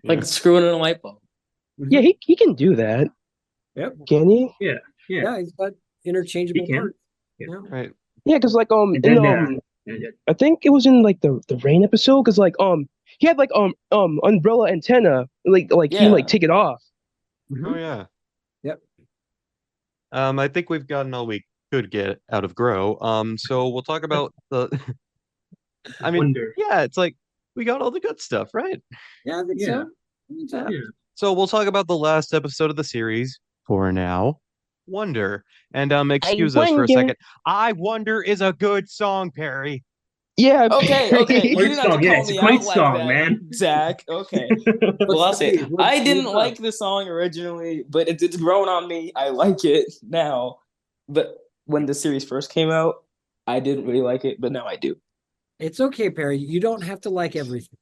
Like screwing in a light bulb. Yeah, he can do that. Yep. Can he? Yeah, he's got interchangeable He can. parts. Yeah. Right. Yeah, because like And then, I think it was in like the rain episode because like he had like umbrella antenna he Yeah. like take it off. Oh yeah. Yep. I think we've gotten all we could get out of Grow. So we'll talk about the I mean, Wonder. yeah, it's like we got all the good stuff, right? Yeah, I think Yeah. so. I think so. Yeah. So we'll talk about the last episode of the series for now. Wonder. And excuse us for a wonder. second. I Wonder is a good song, Perry. Yeah. Okay. You Great didn't have to song, yeah, call it's a me great out like song, that, man. Zach. Okay. Well, I'll say What's I the didn't song? like the song originally, but it's grown on me. I like it now. But when the series first came out, I didn't really like it, but now I do. It's okay, Perry. You don't have to like everything.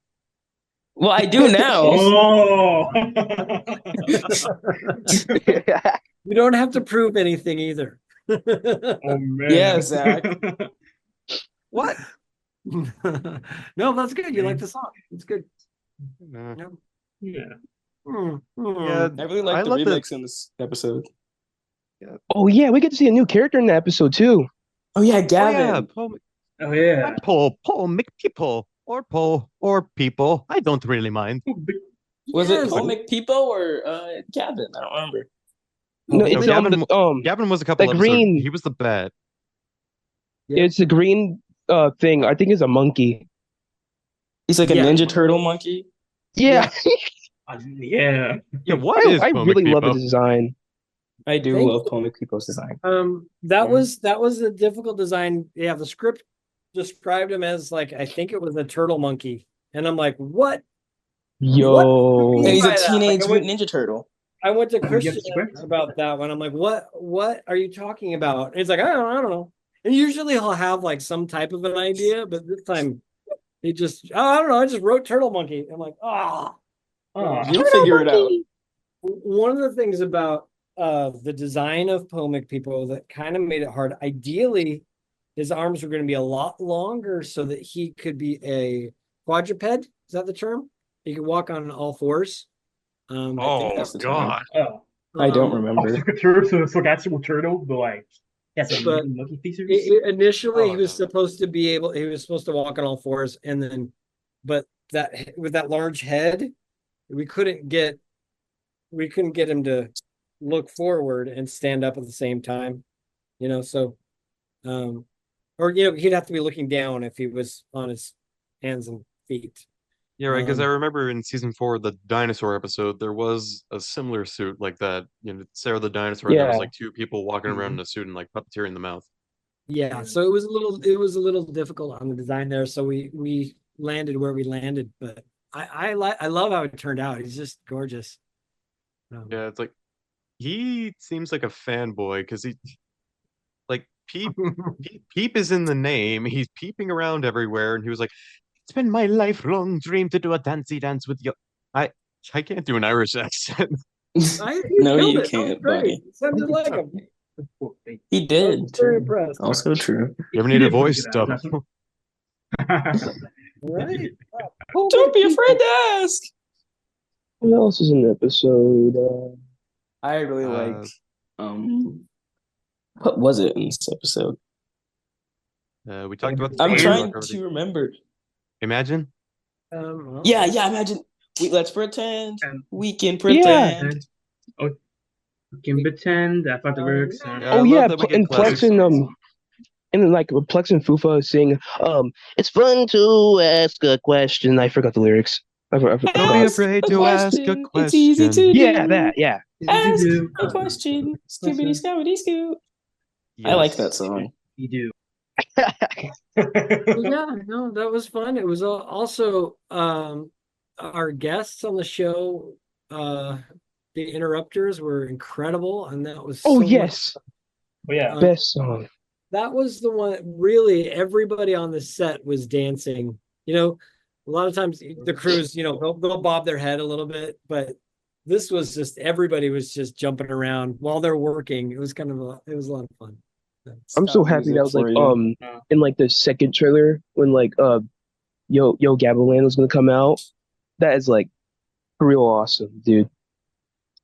Well, I do now. Oh. You don't have to prove anything either. Oh man. Yeah, Zach. What? No, that's good. You like the song. It's good. Uh, Yeah. yeah, I really like I the love the- remix in this episode. Oh yeah, we get to see a new character in the episode too. Oh yeah, oh Gavin. yeah, Paul, Oh yeah. Paul McPeople or people. I don't really mind. Was it Yes. Paul McPeople or Gavin? I don't remember. No, no, it's Gavin- Gavin was a couple the episodes. green- He was the bad. Yeah. it's the green thing. I think it's a monkey. He's like a Yeah. Ninja Turtle monkey. Yeah, Yeah. Yeah, what is I Paul really love McPeople? the design. I do Thank love you. Paul McPeople's design. That was a difficult design. Yeah, the script described him as like I think it was a turtle monkey, and I'm like, what? Yo, And he's by a that? teenage Like, I went- Mutant Ninja Turtle. I went to Oh, you Christian have the script? about that one. I'm like, what are you talking about? And he's like, I don't know. And usually he'll have like some type of an idea, but this time he just, I don't know. I just wrote turtle monkey. I'm like, Oh. You'll figure it out. One of the things about the design of Pomic people that kind of made it hard. Ideally, his arms were going to be a lot longer so that he could be a quadruped. Is that the term? He could walk on all fours. I think Oh that's the God. Oh, I don't oh, remember. so that's a turtle, but like that's a But monkey features. initially, Oh, he was no. supposed to be able. He was supposed to walk on all fours, and then, but that with that large head, we couldn't get him to look forward and stand up at the same time. So or he'd have to be looking down if he was on his hands and feet. Yeah, right. Because I Um, remember in season 4, the dinosaur episode, there was a similar suit like that. Sarah the dinosaur, and there was Yeah. like two people walking around in a suit and like puppeteering the mouth. yeah, so it was a little difficult on the design there. So we landed where we landed, but I love how it turned out. He's just gorgeous. Yeah, it's like he seems like a fanboy because he like Peep is in the name. He's peeping around everywhere, and he was like, "It's been my lifelong dream to do a dancey dance with you." I I can't do an Irish accent. No, killed you it. That was can't, great. buddy. It sounded like him. He I did. was very Too. impressed. Also true. You ever need a voice dub? Right? Don't be afraid to ask. What else is in the episode? I really Uh, liked what was it in this episode? We talked about the I'm spider trying already. to remember. Imagine. Well, Yeah, imagine let's pretend. We can Yeah. pretend. We can pretend. I thought the works. Yeah, I Oh love yeah, that we get and classic Plex and songs. and then like Plex and Fufa sing, it's fun to ask a question. I forgot the lyrics. I Don't be forgot. afraid to ask a question. It's easy to Yeah, do. that, yeah. Ask do. a question. Skibbity scabity scoot. I Yes. like that song. You do. yeah, no, that was fun. It was also our guests on the show, the interrupters were incredible, and that was Oh so much yes, But yeah, best song. that was the one. Really, everybody on the set was dancing. A lot of times the crews, they'll bob their head a little bit, but this was just everybody was just jumping around while they're working. It was it was a lot of fun. I'm so happy that was like in like the second trailer when like Yo Gabbaland was gonna come out. That is like real awesome, dude.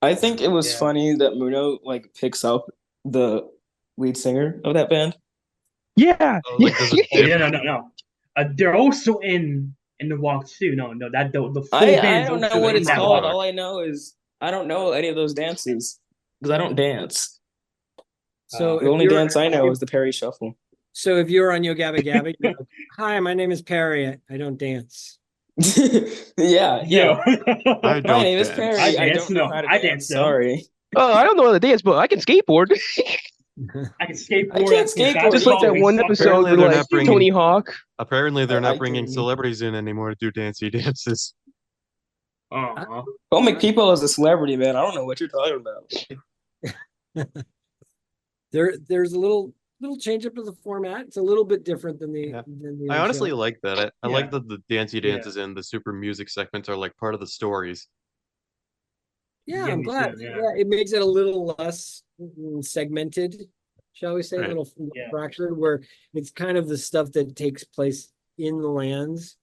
I think it was funny that Muno like picks up the lead singer of that band. Yeah. Oh, like, does it no. They're also in the walk too. No, that the full I band's don't know also what in it's that called. walk. All I know is I don't know any of those dances because I don't dance. So The only dance I know is the Perry Shuffle. So if you're on Yo Gabba Gabba, you're like, hi, my name is Perry. I don't dance. yeah. I My don't name is dance. Perry. I I dance, don't know no. how to I dance. dance, though. Sorry. I don't know how to dance, but I can skateboard. I can skateboard. I can't skateboard. Just like that one episode Apparently where they're like not bringing- Tony Hawk. Apparently, they're I not bringing do. celebrities in anymore to do dancey dances. Comic People is a celebrity, man. I don't know what you're talking about. There's a little change up to the format. It's a little bit different than the Yeah. than the I old honestly show. like that. I Yeah. like that the dancey dances and the super music segments are like part of the stories. Yeah, Yeah, I'm me glad. too, yeah. Yeah, it makes it a little less segmented, shall we say, Right. a little Yeah. fractured, where it's kind of the stuff that takes place in the lands.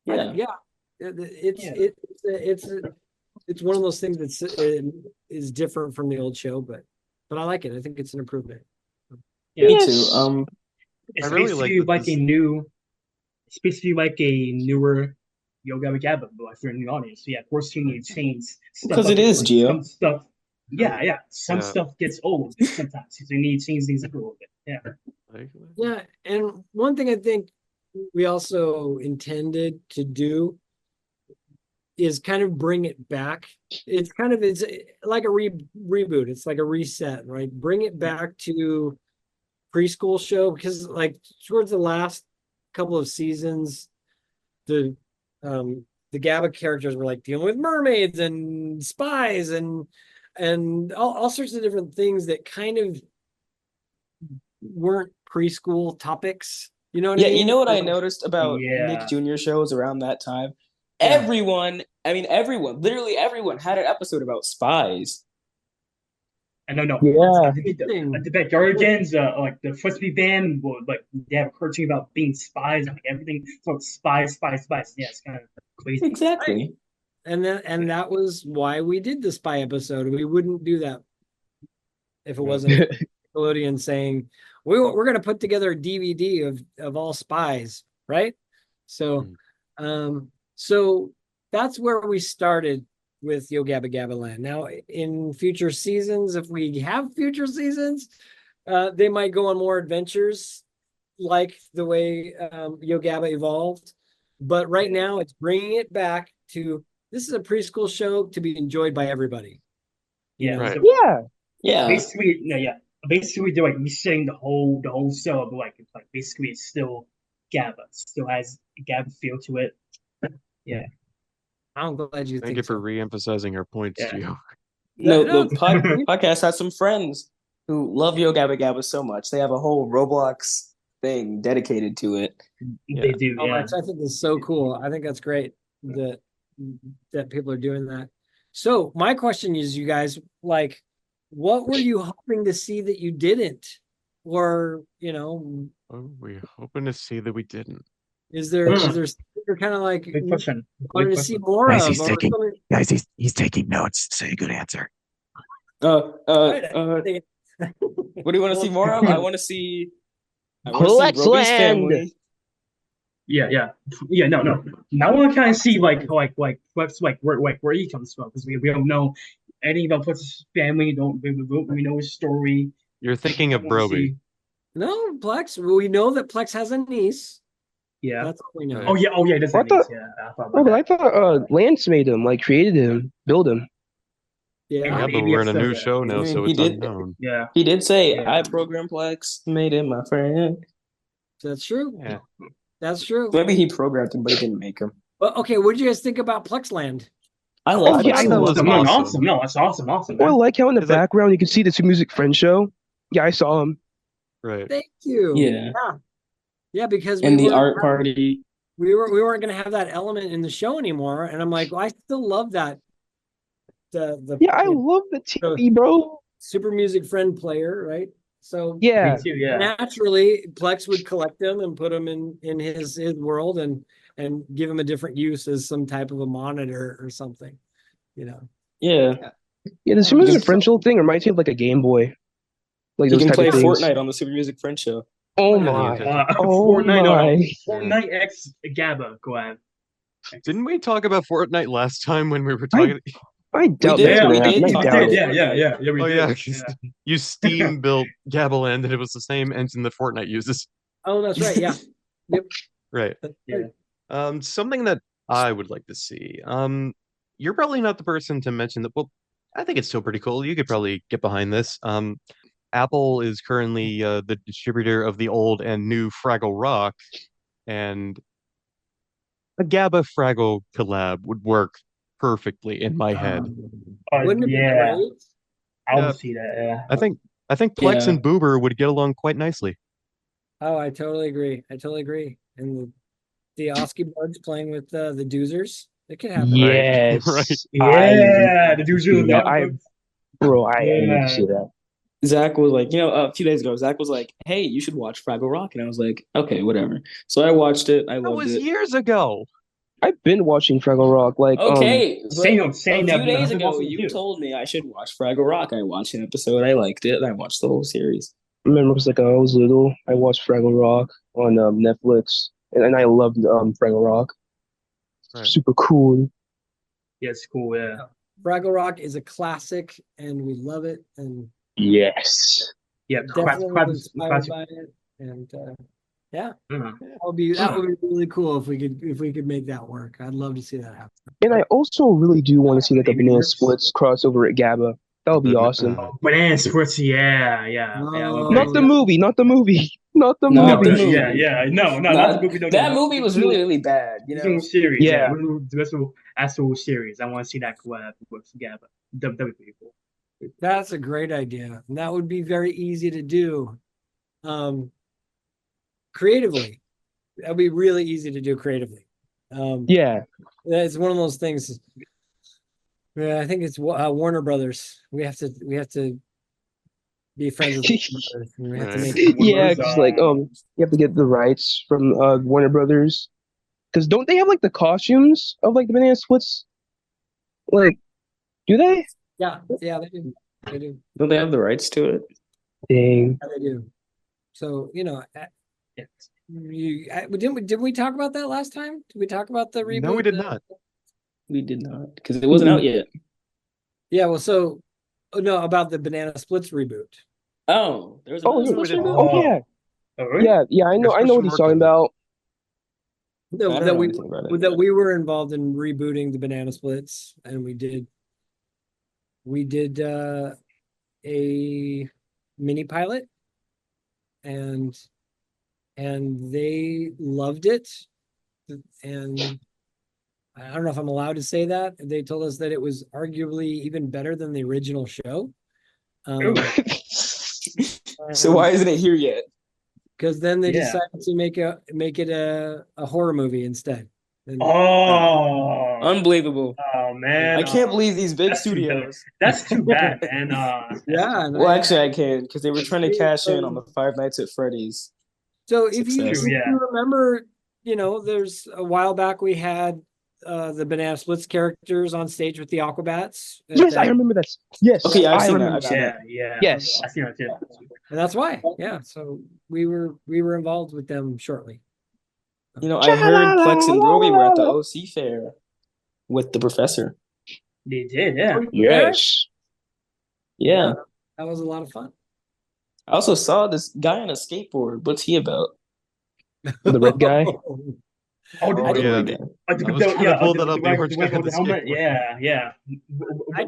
Yeah. Yeah, it's one of those things that's is different from the old show, but I like it. I think it's an improvement. Yeah. Me Yes. too. It's I really basically like like this- it's basically like a newer Yo Gabba Gabba, but like for a new audience. So yeah, of course you need to change stuff. Because up, it is, like, Gio. Some stuff. Yeah. Some Yeah. stuff gets old sometimes. So you need to change things up a little bit. Yeah. Yeah, and one thing I think we also intended to do is kind of bring it back. It's like a reboot. It's like a reset, right? Bring it back to preschool show, because like towards the last couple of seasons, the Gabba characters were like dealing with mermaids and spies and all sorts of different things that kind of weren't preschool topics. You know what I mean? You know what I noticed about Yeah. Nick Jr. shows around that time? everyone, literally everyone had an episode about spies. I don't know. Yeah. The Backyardigans, like the Frisbee band, like they have a cartoon about being spies, like everything. So it's spies. Yeah, it's kind of crazy. Exactly. And that was why we did the spy episode. We wouldn't do that if it wasn't Nickelodeon saying we're going to put together a DVD of all spies, right? So, so that's where we started with Yo Gabba Gabbaland. Now, in future seasons, if we have future seasons, they might go on more adventures, like the way Yo Gabba evolved. But right now, it's bringing it back to this is a preschool show to be enjoyed by everybody. Yeah, Right. so Yeah. basically they're like resetting the whole show, but like it's like basically it's still Gabba, it still has a Gabba feel to it. Yeah. I'm glad you Thank think you for so. re-emphasizing our points, Yeah. Gio. No, No, the podcast has some friends who love Yo Gabba Gabba so much. They have a whole Roblox thing dedicated to it. They do, Oh, yeah. which I think is so cool. I think that's great that people are doing that. So my question is, you guys, like, what were you hoping to see that you didn't? Or, Oh, we're hoping to see that we didn't. is there you're kind of like Good question. wanting to see more of? Or something? Guys, he's taking notes. Say a good answer. What do you want to see more of? I want to see Roby's Plexland. family. Yeah. No. Now I want to kind of see what's where he comes from, because we don't know anything about Plex's family. We know his story. You're thinking of I wanna Broby. see- No, Plex. We know that Plex has a niece. Yeah. That's all we know. Right. Oh yeah, that's What nice. the- Yeah, I thought Oh, about but that. I thought Lance made him, like created him, built him. Yeah, Yeah, but Maybe we're in a it's new so, show yeah. now, I mean, so he it's did- unknown. Yeah. He did say, Yeah. I programmed Plex, made him my friend. that's true. Yeah. That's true. Maybe he programmed him, but he didn't make him. But okay, what did you guys think about Plexland? I love yeah, I Plexland. thought it was Awesome. No, awesome. awesome. No, that's awesome. Awesome. Oh, I Man. like how in the It's like- background you can see the Two Music Friends show. Yeah, I saw him. Right. Thank you. Yeah. Yeah, because And the weren't- art party. we weren't going to have that element in the show anymore, and I'm like, well, I still love that. The Yeah, I love the TV, bro. Super Music Friend player, right? So Yeah. Me too. Yeah. naturally, Plex would collect them and put them in his world and give him a different use as some type of a monitor or something, Yeah. Yeah, the Two Music Friends show thing reminds me of like a Game Boy. Like You those can type play of things. Fortnite on the Super Music Friend show. Oh Yeah, my. you Oh Fortnite, my. Fortnite X Gabba collab. Didn't we talk about Fortnite last time when we were talking? I doubt did, that's we gonna happen. did I talk doubt about it. it. Yeah. We Oh did. yeah, 'cause you Steam built Gabbaland, and it was the same engine that Fortnite uses. Oh, that's right. Yeah. Right. Yeah. Something that I would like to see. You're probably not the person to mention that. Well, I think it's still pretty cool. You could probably get behind this. Apple is currently the distributor of the old and new Fraggle Rock, and a Gabba Fraggle collab would work perfectly in my head. Wouldn't it be Yeah. great? I Yeah. would see that. Yeah. I think Plex Yeah. and Boober would get along quite nicely. Oh, I totally agree. And the Oski bugs playing with the doozers. It could happen. Yes. Right. Yeah. The dudes really Yeah, bro, I need Yeah. to see that. Zach was like, a few days ago, Zach was like, hey, you should watch Fraggle Rock. And I was like, okay, whatever. So I watched it. I That loved was it. years ago. I've been watching Fraggle Rock. Like, Okay. but saying a few that, days but ago, awesome you too. told me I should watch Fraggle Rock. I watched an episode. I liked it. And I watched the whole series. I remember because like I was little, I watched Fraggle Rock on Netflix, and I loved Fraggle Rock. Right. Super cool. Yeah, it's cool. Yeah. Fraggle Rock is a classic, and we love it, and Yes. Yeah. definitely inspired by it. And yeah, Uh-huh. that would be really cool if we could make that work. I'd love to see that happen. And I also really do want to see like a Banana Splits crossover at Gabba. That would be awesome. Banana Splits. Yeah. Oh, Not the movie. Not the movie. Not the Not movie. the movie. Yeah. No, not the movie. No, that no. movie was really, really bad. You The know, whole series. Yeah. The actual series. I want to see that collab with Gabba. That'd be pretty cool. That's a great idea, and that would be very easy to do. Creatively, that'd be really easy to do creatively. Yeah. It's one of those things. Yeah, I think it's Warner Brothers. We have to be friends with Warner Brothers. And we have to Right. make. Yeah, because you have to get the rights from Warner Brothers. Because don't they have like the costumes of like the banana splits? Like, do they? Yeah, they do. They do. Don't they have the rights to it? Dang. Yeah, they do. So did we talk about that last time? Did we talk about the reboot? No, we did not. We did not, because it wasn't out yet. Yeah, well, about the Banana Splits reboot. Oh, there was a Oh, Banana Splits reboot? oh yeah. Oh, really? Yeah, I know There's what some he's work talking on it. about. I don't know anything about it. That we were involved in rebooting the Banana Splits, and we did a mini pilot, and they loved it, and I don't know if I'm allowed to say that. They told us that it was arguably even better than the original show. So why isn't it here yet? Because then they decided to make it a horror movie instead. And Unbelievable. Oh man, I can't believe these big studios. That's too bad, man. yeah. Well, actually, I can, because they were trying to cash in on the Five Nights at Freddy's. So if you Success. remember, there's a while back we had the Banana Splits characters on stage with the Aquabats. Yes, I remember that. Yes. Okay, I've I seen remember that. Yeah. Yes. I seen that too. And that's why. Yeah. So we were involved with them shortly. I heard Plex and Broby were at the OC fair with the professor. They did, yeah. Yes. Yeah. That was a lot of fun. I also saw this guy on a skateboard. What's he about? The red guy. Oh, yeah. I was trying to pull that up. The orange guy with the helmet. skateboard. Yeah. I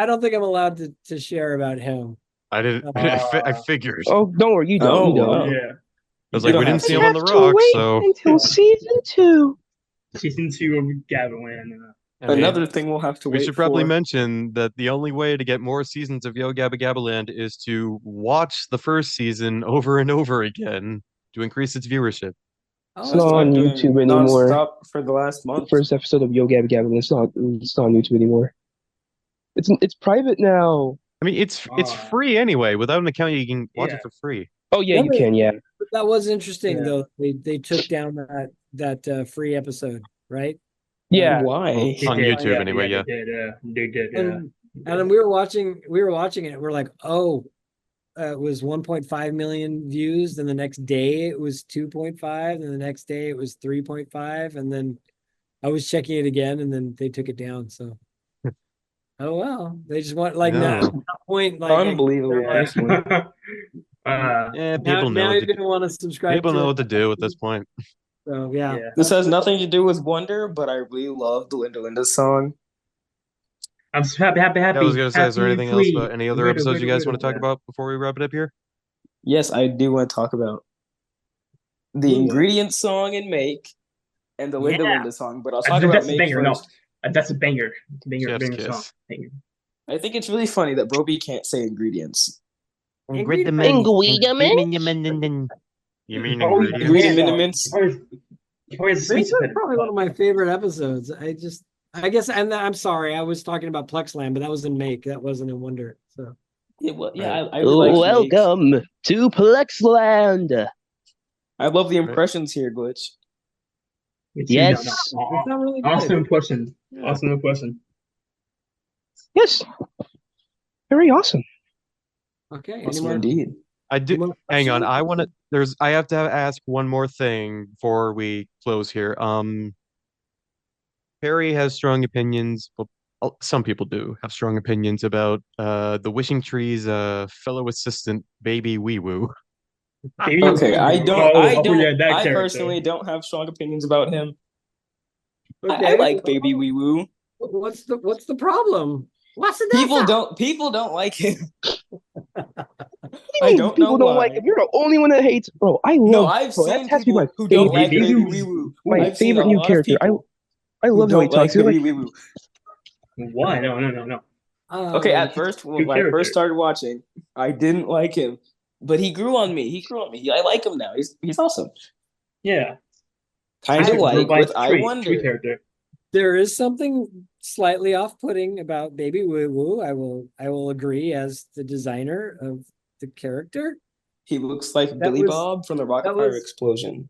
don't think I'm allowed to share about him. I didn't. I figured. Oh, don't worry, you don't. You don't. Wow. Yeah. I was like, we didn't see him on the have to rock, wait so until season 2. Season 2 of Gabbaland. I mean, Another thing we'll have to we wait should probably for. mention that the only way to get more seasons of Yo Gabba Gabbaland is to watch the first season over and over again to increase its viewership. It's not on YouTube anymore. Stop for the last The month. first episode of Yo Gabba Gabba. It's not on YouTube anymore. It's private now. I mean, it's free anyway. Without an account, you can watch it for free. Oh yeah, you can. Yeah. That was interesting though. They took down that free episode, right? Yeah. Why? On YouTube anyway. Yeah. They did. And then we were watching it. We're like, oh, it was 1.5 million views. Then the next day it was 2.5. And the next day it was 3.5. And then I was checking it again, and then they took it down. So, oh well, they just want at that point, like unbelievable. People know. Now you're gonna want to subscribe. People know what to do at this point. So yeah. This has nothing to do with Wonder, but I really love the Linda Linda song. I'm so happy. I was gonna say, is there anything else about any other episodes you guys want to talk about before we wrap it up here? Yes, I do want to talk about the ingredient song in Make and the Linda Linda song, but I'll talk about Make first. That's a banger. Banger song. I think it's really funny that Broby can't say ingredients. You mean ingredients? This is probably one of my favorite episodes. I guess, and I'm sorry, I was talking about Plexland, but that was in Make. That wasn't in Wonder. So I really like welcome to Plexland. I love the impressions here, Glitch. Yes. It's not really awesome impression. Awesome impression. Yes. Very awesome. Okay. Awesome indeed. I do. Hang on. I have to ask one more thing before we close here. Perry has strong opinions. Well, some people do have strong opinions about the Wishing Tree's fellow assistant, Baby Wee Woo. Okay, I personally don't have strong opinions about him. Okay. I like Baby Wee Woo. What's the problem? What's the people don't like him. I don't know. People don't like him. You're the only one that hates, bro. I love. No, I've seen people who don't like Baby Wee Woo. My favorite new character. I love how he talks. Baby Wee Woo. Why? No. Okay, at first when I first started watching, I didn't like him, but he grew on me. I like him now. He's awesome. Yeah. Kind He's of a like robot with I tree Wonder. character. There is something slightly off-putting about Baby Woo Woo. I will agree as the designer of the character. He looks like That Billy was- Bob from the Rocket that Fire was- Explosion.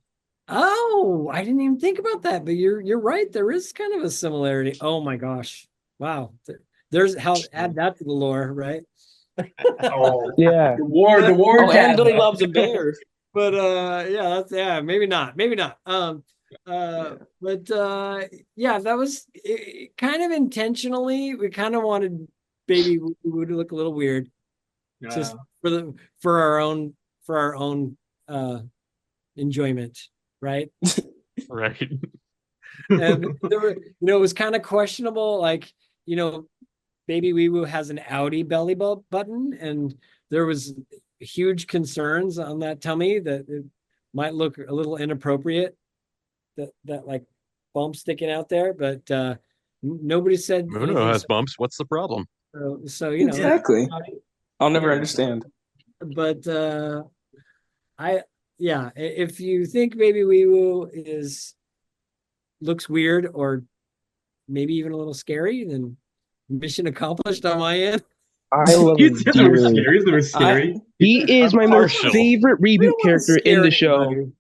Oh, I didn't even think about that, but you're right. There is kind of a similarity. Oh my gosh. Wow. There's how add that to the lore, right? Oh, Yeah. the war. Oh, and Billy Gabba. Bob's a bear. But maybe not. Yeah, that was kind of intentionally. We kind of wanted Baby Woo to look a little weird, just for our own enjoyment, right? Right. And there were, it was kind of questionable. Like, Baby Wee Woo has an Audi belly button, and there was huge concerns on that tummy that it might look a little inappropriate. That like bump sticking out there, but nobody said Muno anything. has bumps. What's the problem? So Exactly. I'll never understand. But if you think Baby Wee Woo looks weird or maybe even a little scary, then mission accomplished on my end. I love You him said they were dearly. scary. They were scary. He is my most partial. favorite We reboot don't wanna character in scare the show. anybody.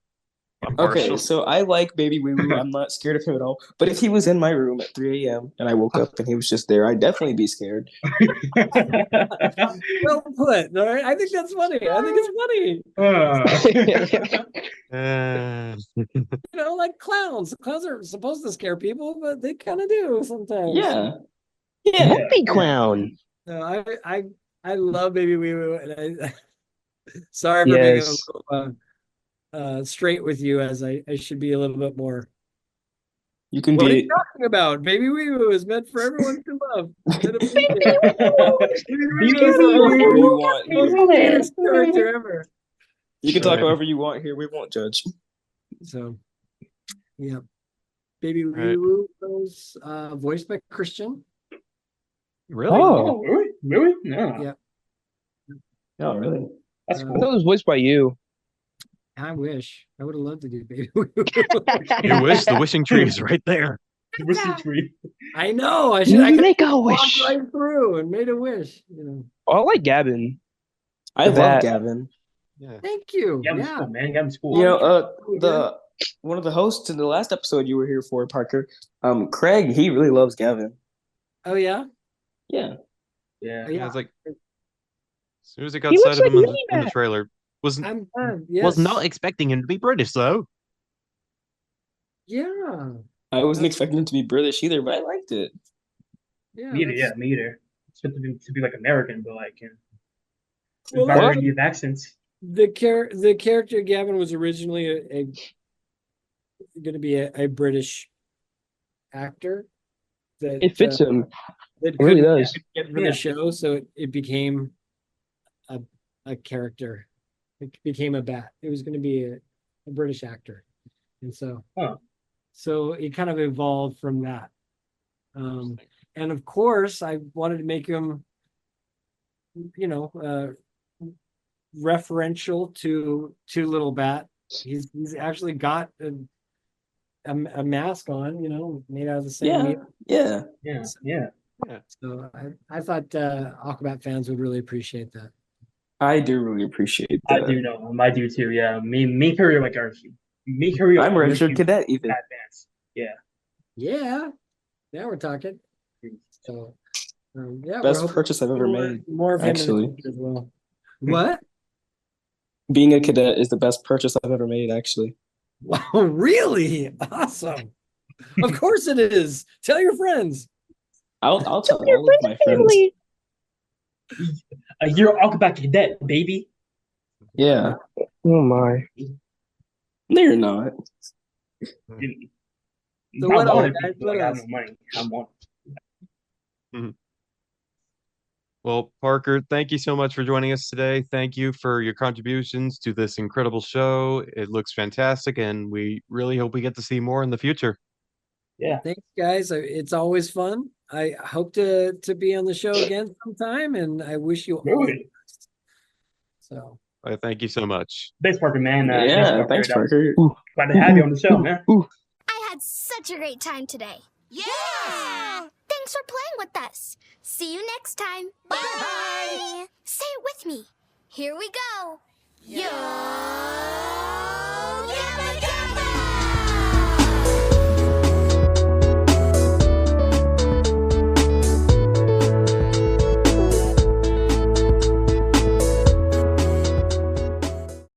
I'm Okay, partial. so I like Baby Woo Woo. I'm not scared of him at all. But if he was in my room at 3 a.m. and I woke up and he was just there, I'd definitely be scared. Well put. All right, I think that's funny. I think it's funny. Like clowns. Clowns are supposed to scare people, but they kind of do sometimes. Yeah. Yeah. Happy clown. No, I love Baby Wee Woo, and I sorry for being a Yes. little straight with you, as I should be a little bit more. You can What are be you talking about? Baby Wee Woo is meant for everyone to love. whoever you want here. Greatest character ever. You can talk Right. however you want here. We won't judge. So, yeah, Baby Wee Right. Woo was voiced by Christian. Really? Oh, Really? No. Yeah. Oh, really? That's I cool. thought it was voiced by you. I wish. I would have loved to do Baby Wee Woo. You wish the wishing tree is right there. Wishing tree. I know. I could Make a walk wish. right through and made a wish. Oh, I like Gavin. I love That- Gavin. Yeah. Thank you. Gabba's Yeah. cool, man. Gabba's cool. One of the hosts in the last episode you were here for, Parker, Craig, he really loves Gavin. Oh yeah. Yeah. Yeah. Yeah, it's like as soon as it got He sight looks of him like in the Minnie trailer, was I'm yes. was not expecting him to be British though. Yeah. I wasn't expecting him to be British either, but I liked it. Yeah. Me either. that's- Yeah, me either. It's meant to be like American, but like Well, variety of accents. the character Gavin was originally going to be a British actor. That It fits him. That It really couldn't does. get for Yeah. the show, so it became a character. It became a bat. It was going to be a British actor, and so so it kind of evolved from that. And of course, I wanted to make him, referential to Little Bat. He's actually got a mask on, made out of the same meat. Yeah. Yeah. So I thought Aquabat fans would really appreciate that. I do really appreciate that. I do know him. I do too. Yeah. Me career like our me career. I'm a registered cadet even. Bat fans. Yeah. Yeah, now we're talking. So, yeah, Best we're hoping purchase I've ever made. more of him in the actually. future as well. What? Being a cadet is the best purchase I've ever made, actually. Wow, really? Awesome. Of course it is. Tell your friends. I'll tell all of my friends. You're an Aquabat cadet, baby. Yeah. Oh my. No, you're not. So what I else, want guys? it, What like, I have else? no money. I want Well, Parker, thank you so much for joining us today. Thank you for your contributions to this incredible show. It looks fantastic, and we really hope we get to see more in the future. Thanks, guys. It's always fun. I hope to be on the show again sometime, and I wish you all the Really? best. So Thank you so much. Thanks, Parker, man. Yeah, thanks, Parker. Glad to have you on the show, man. had such a great time today. Yeah! Thanks for playing with us. See you next time. Bye! Say it with me. Here we go. Yo!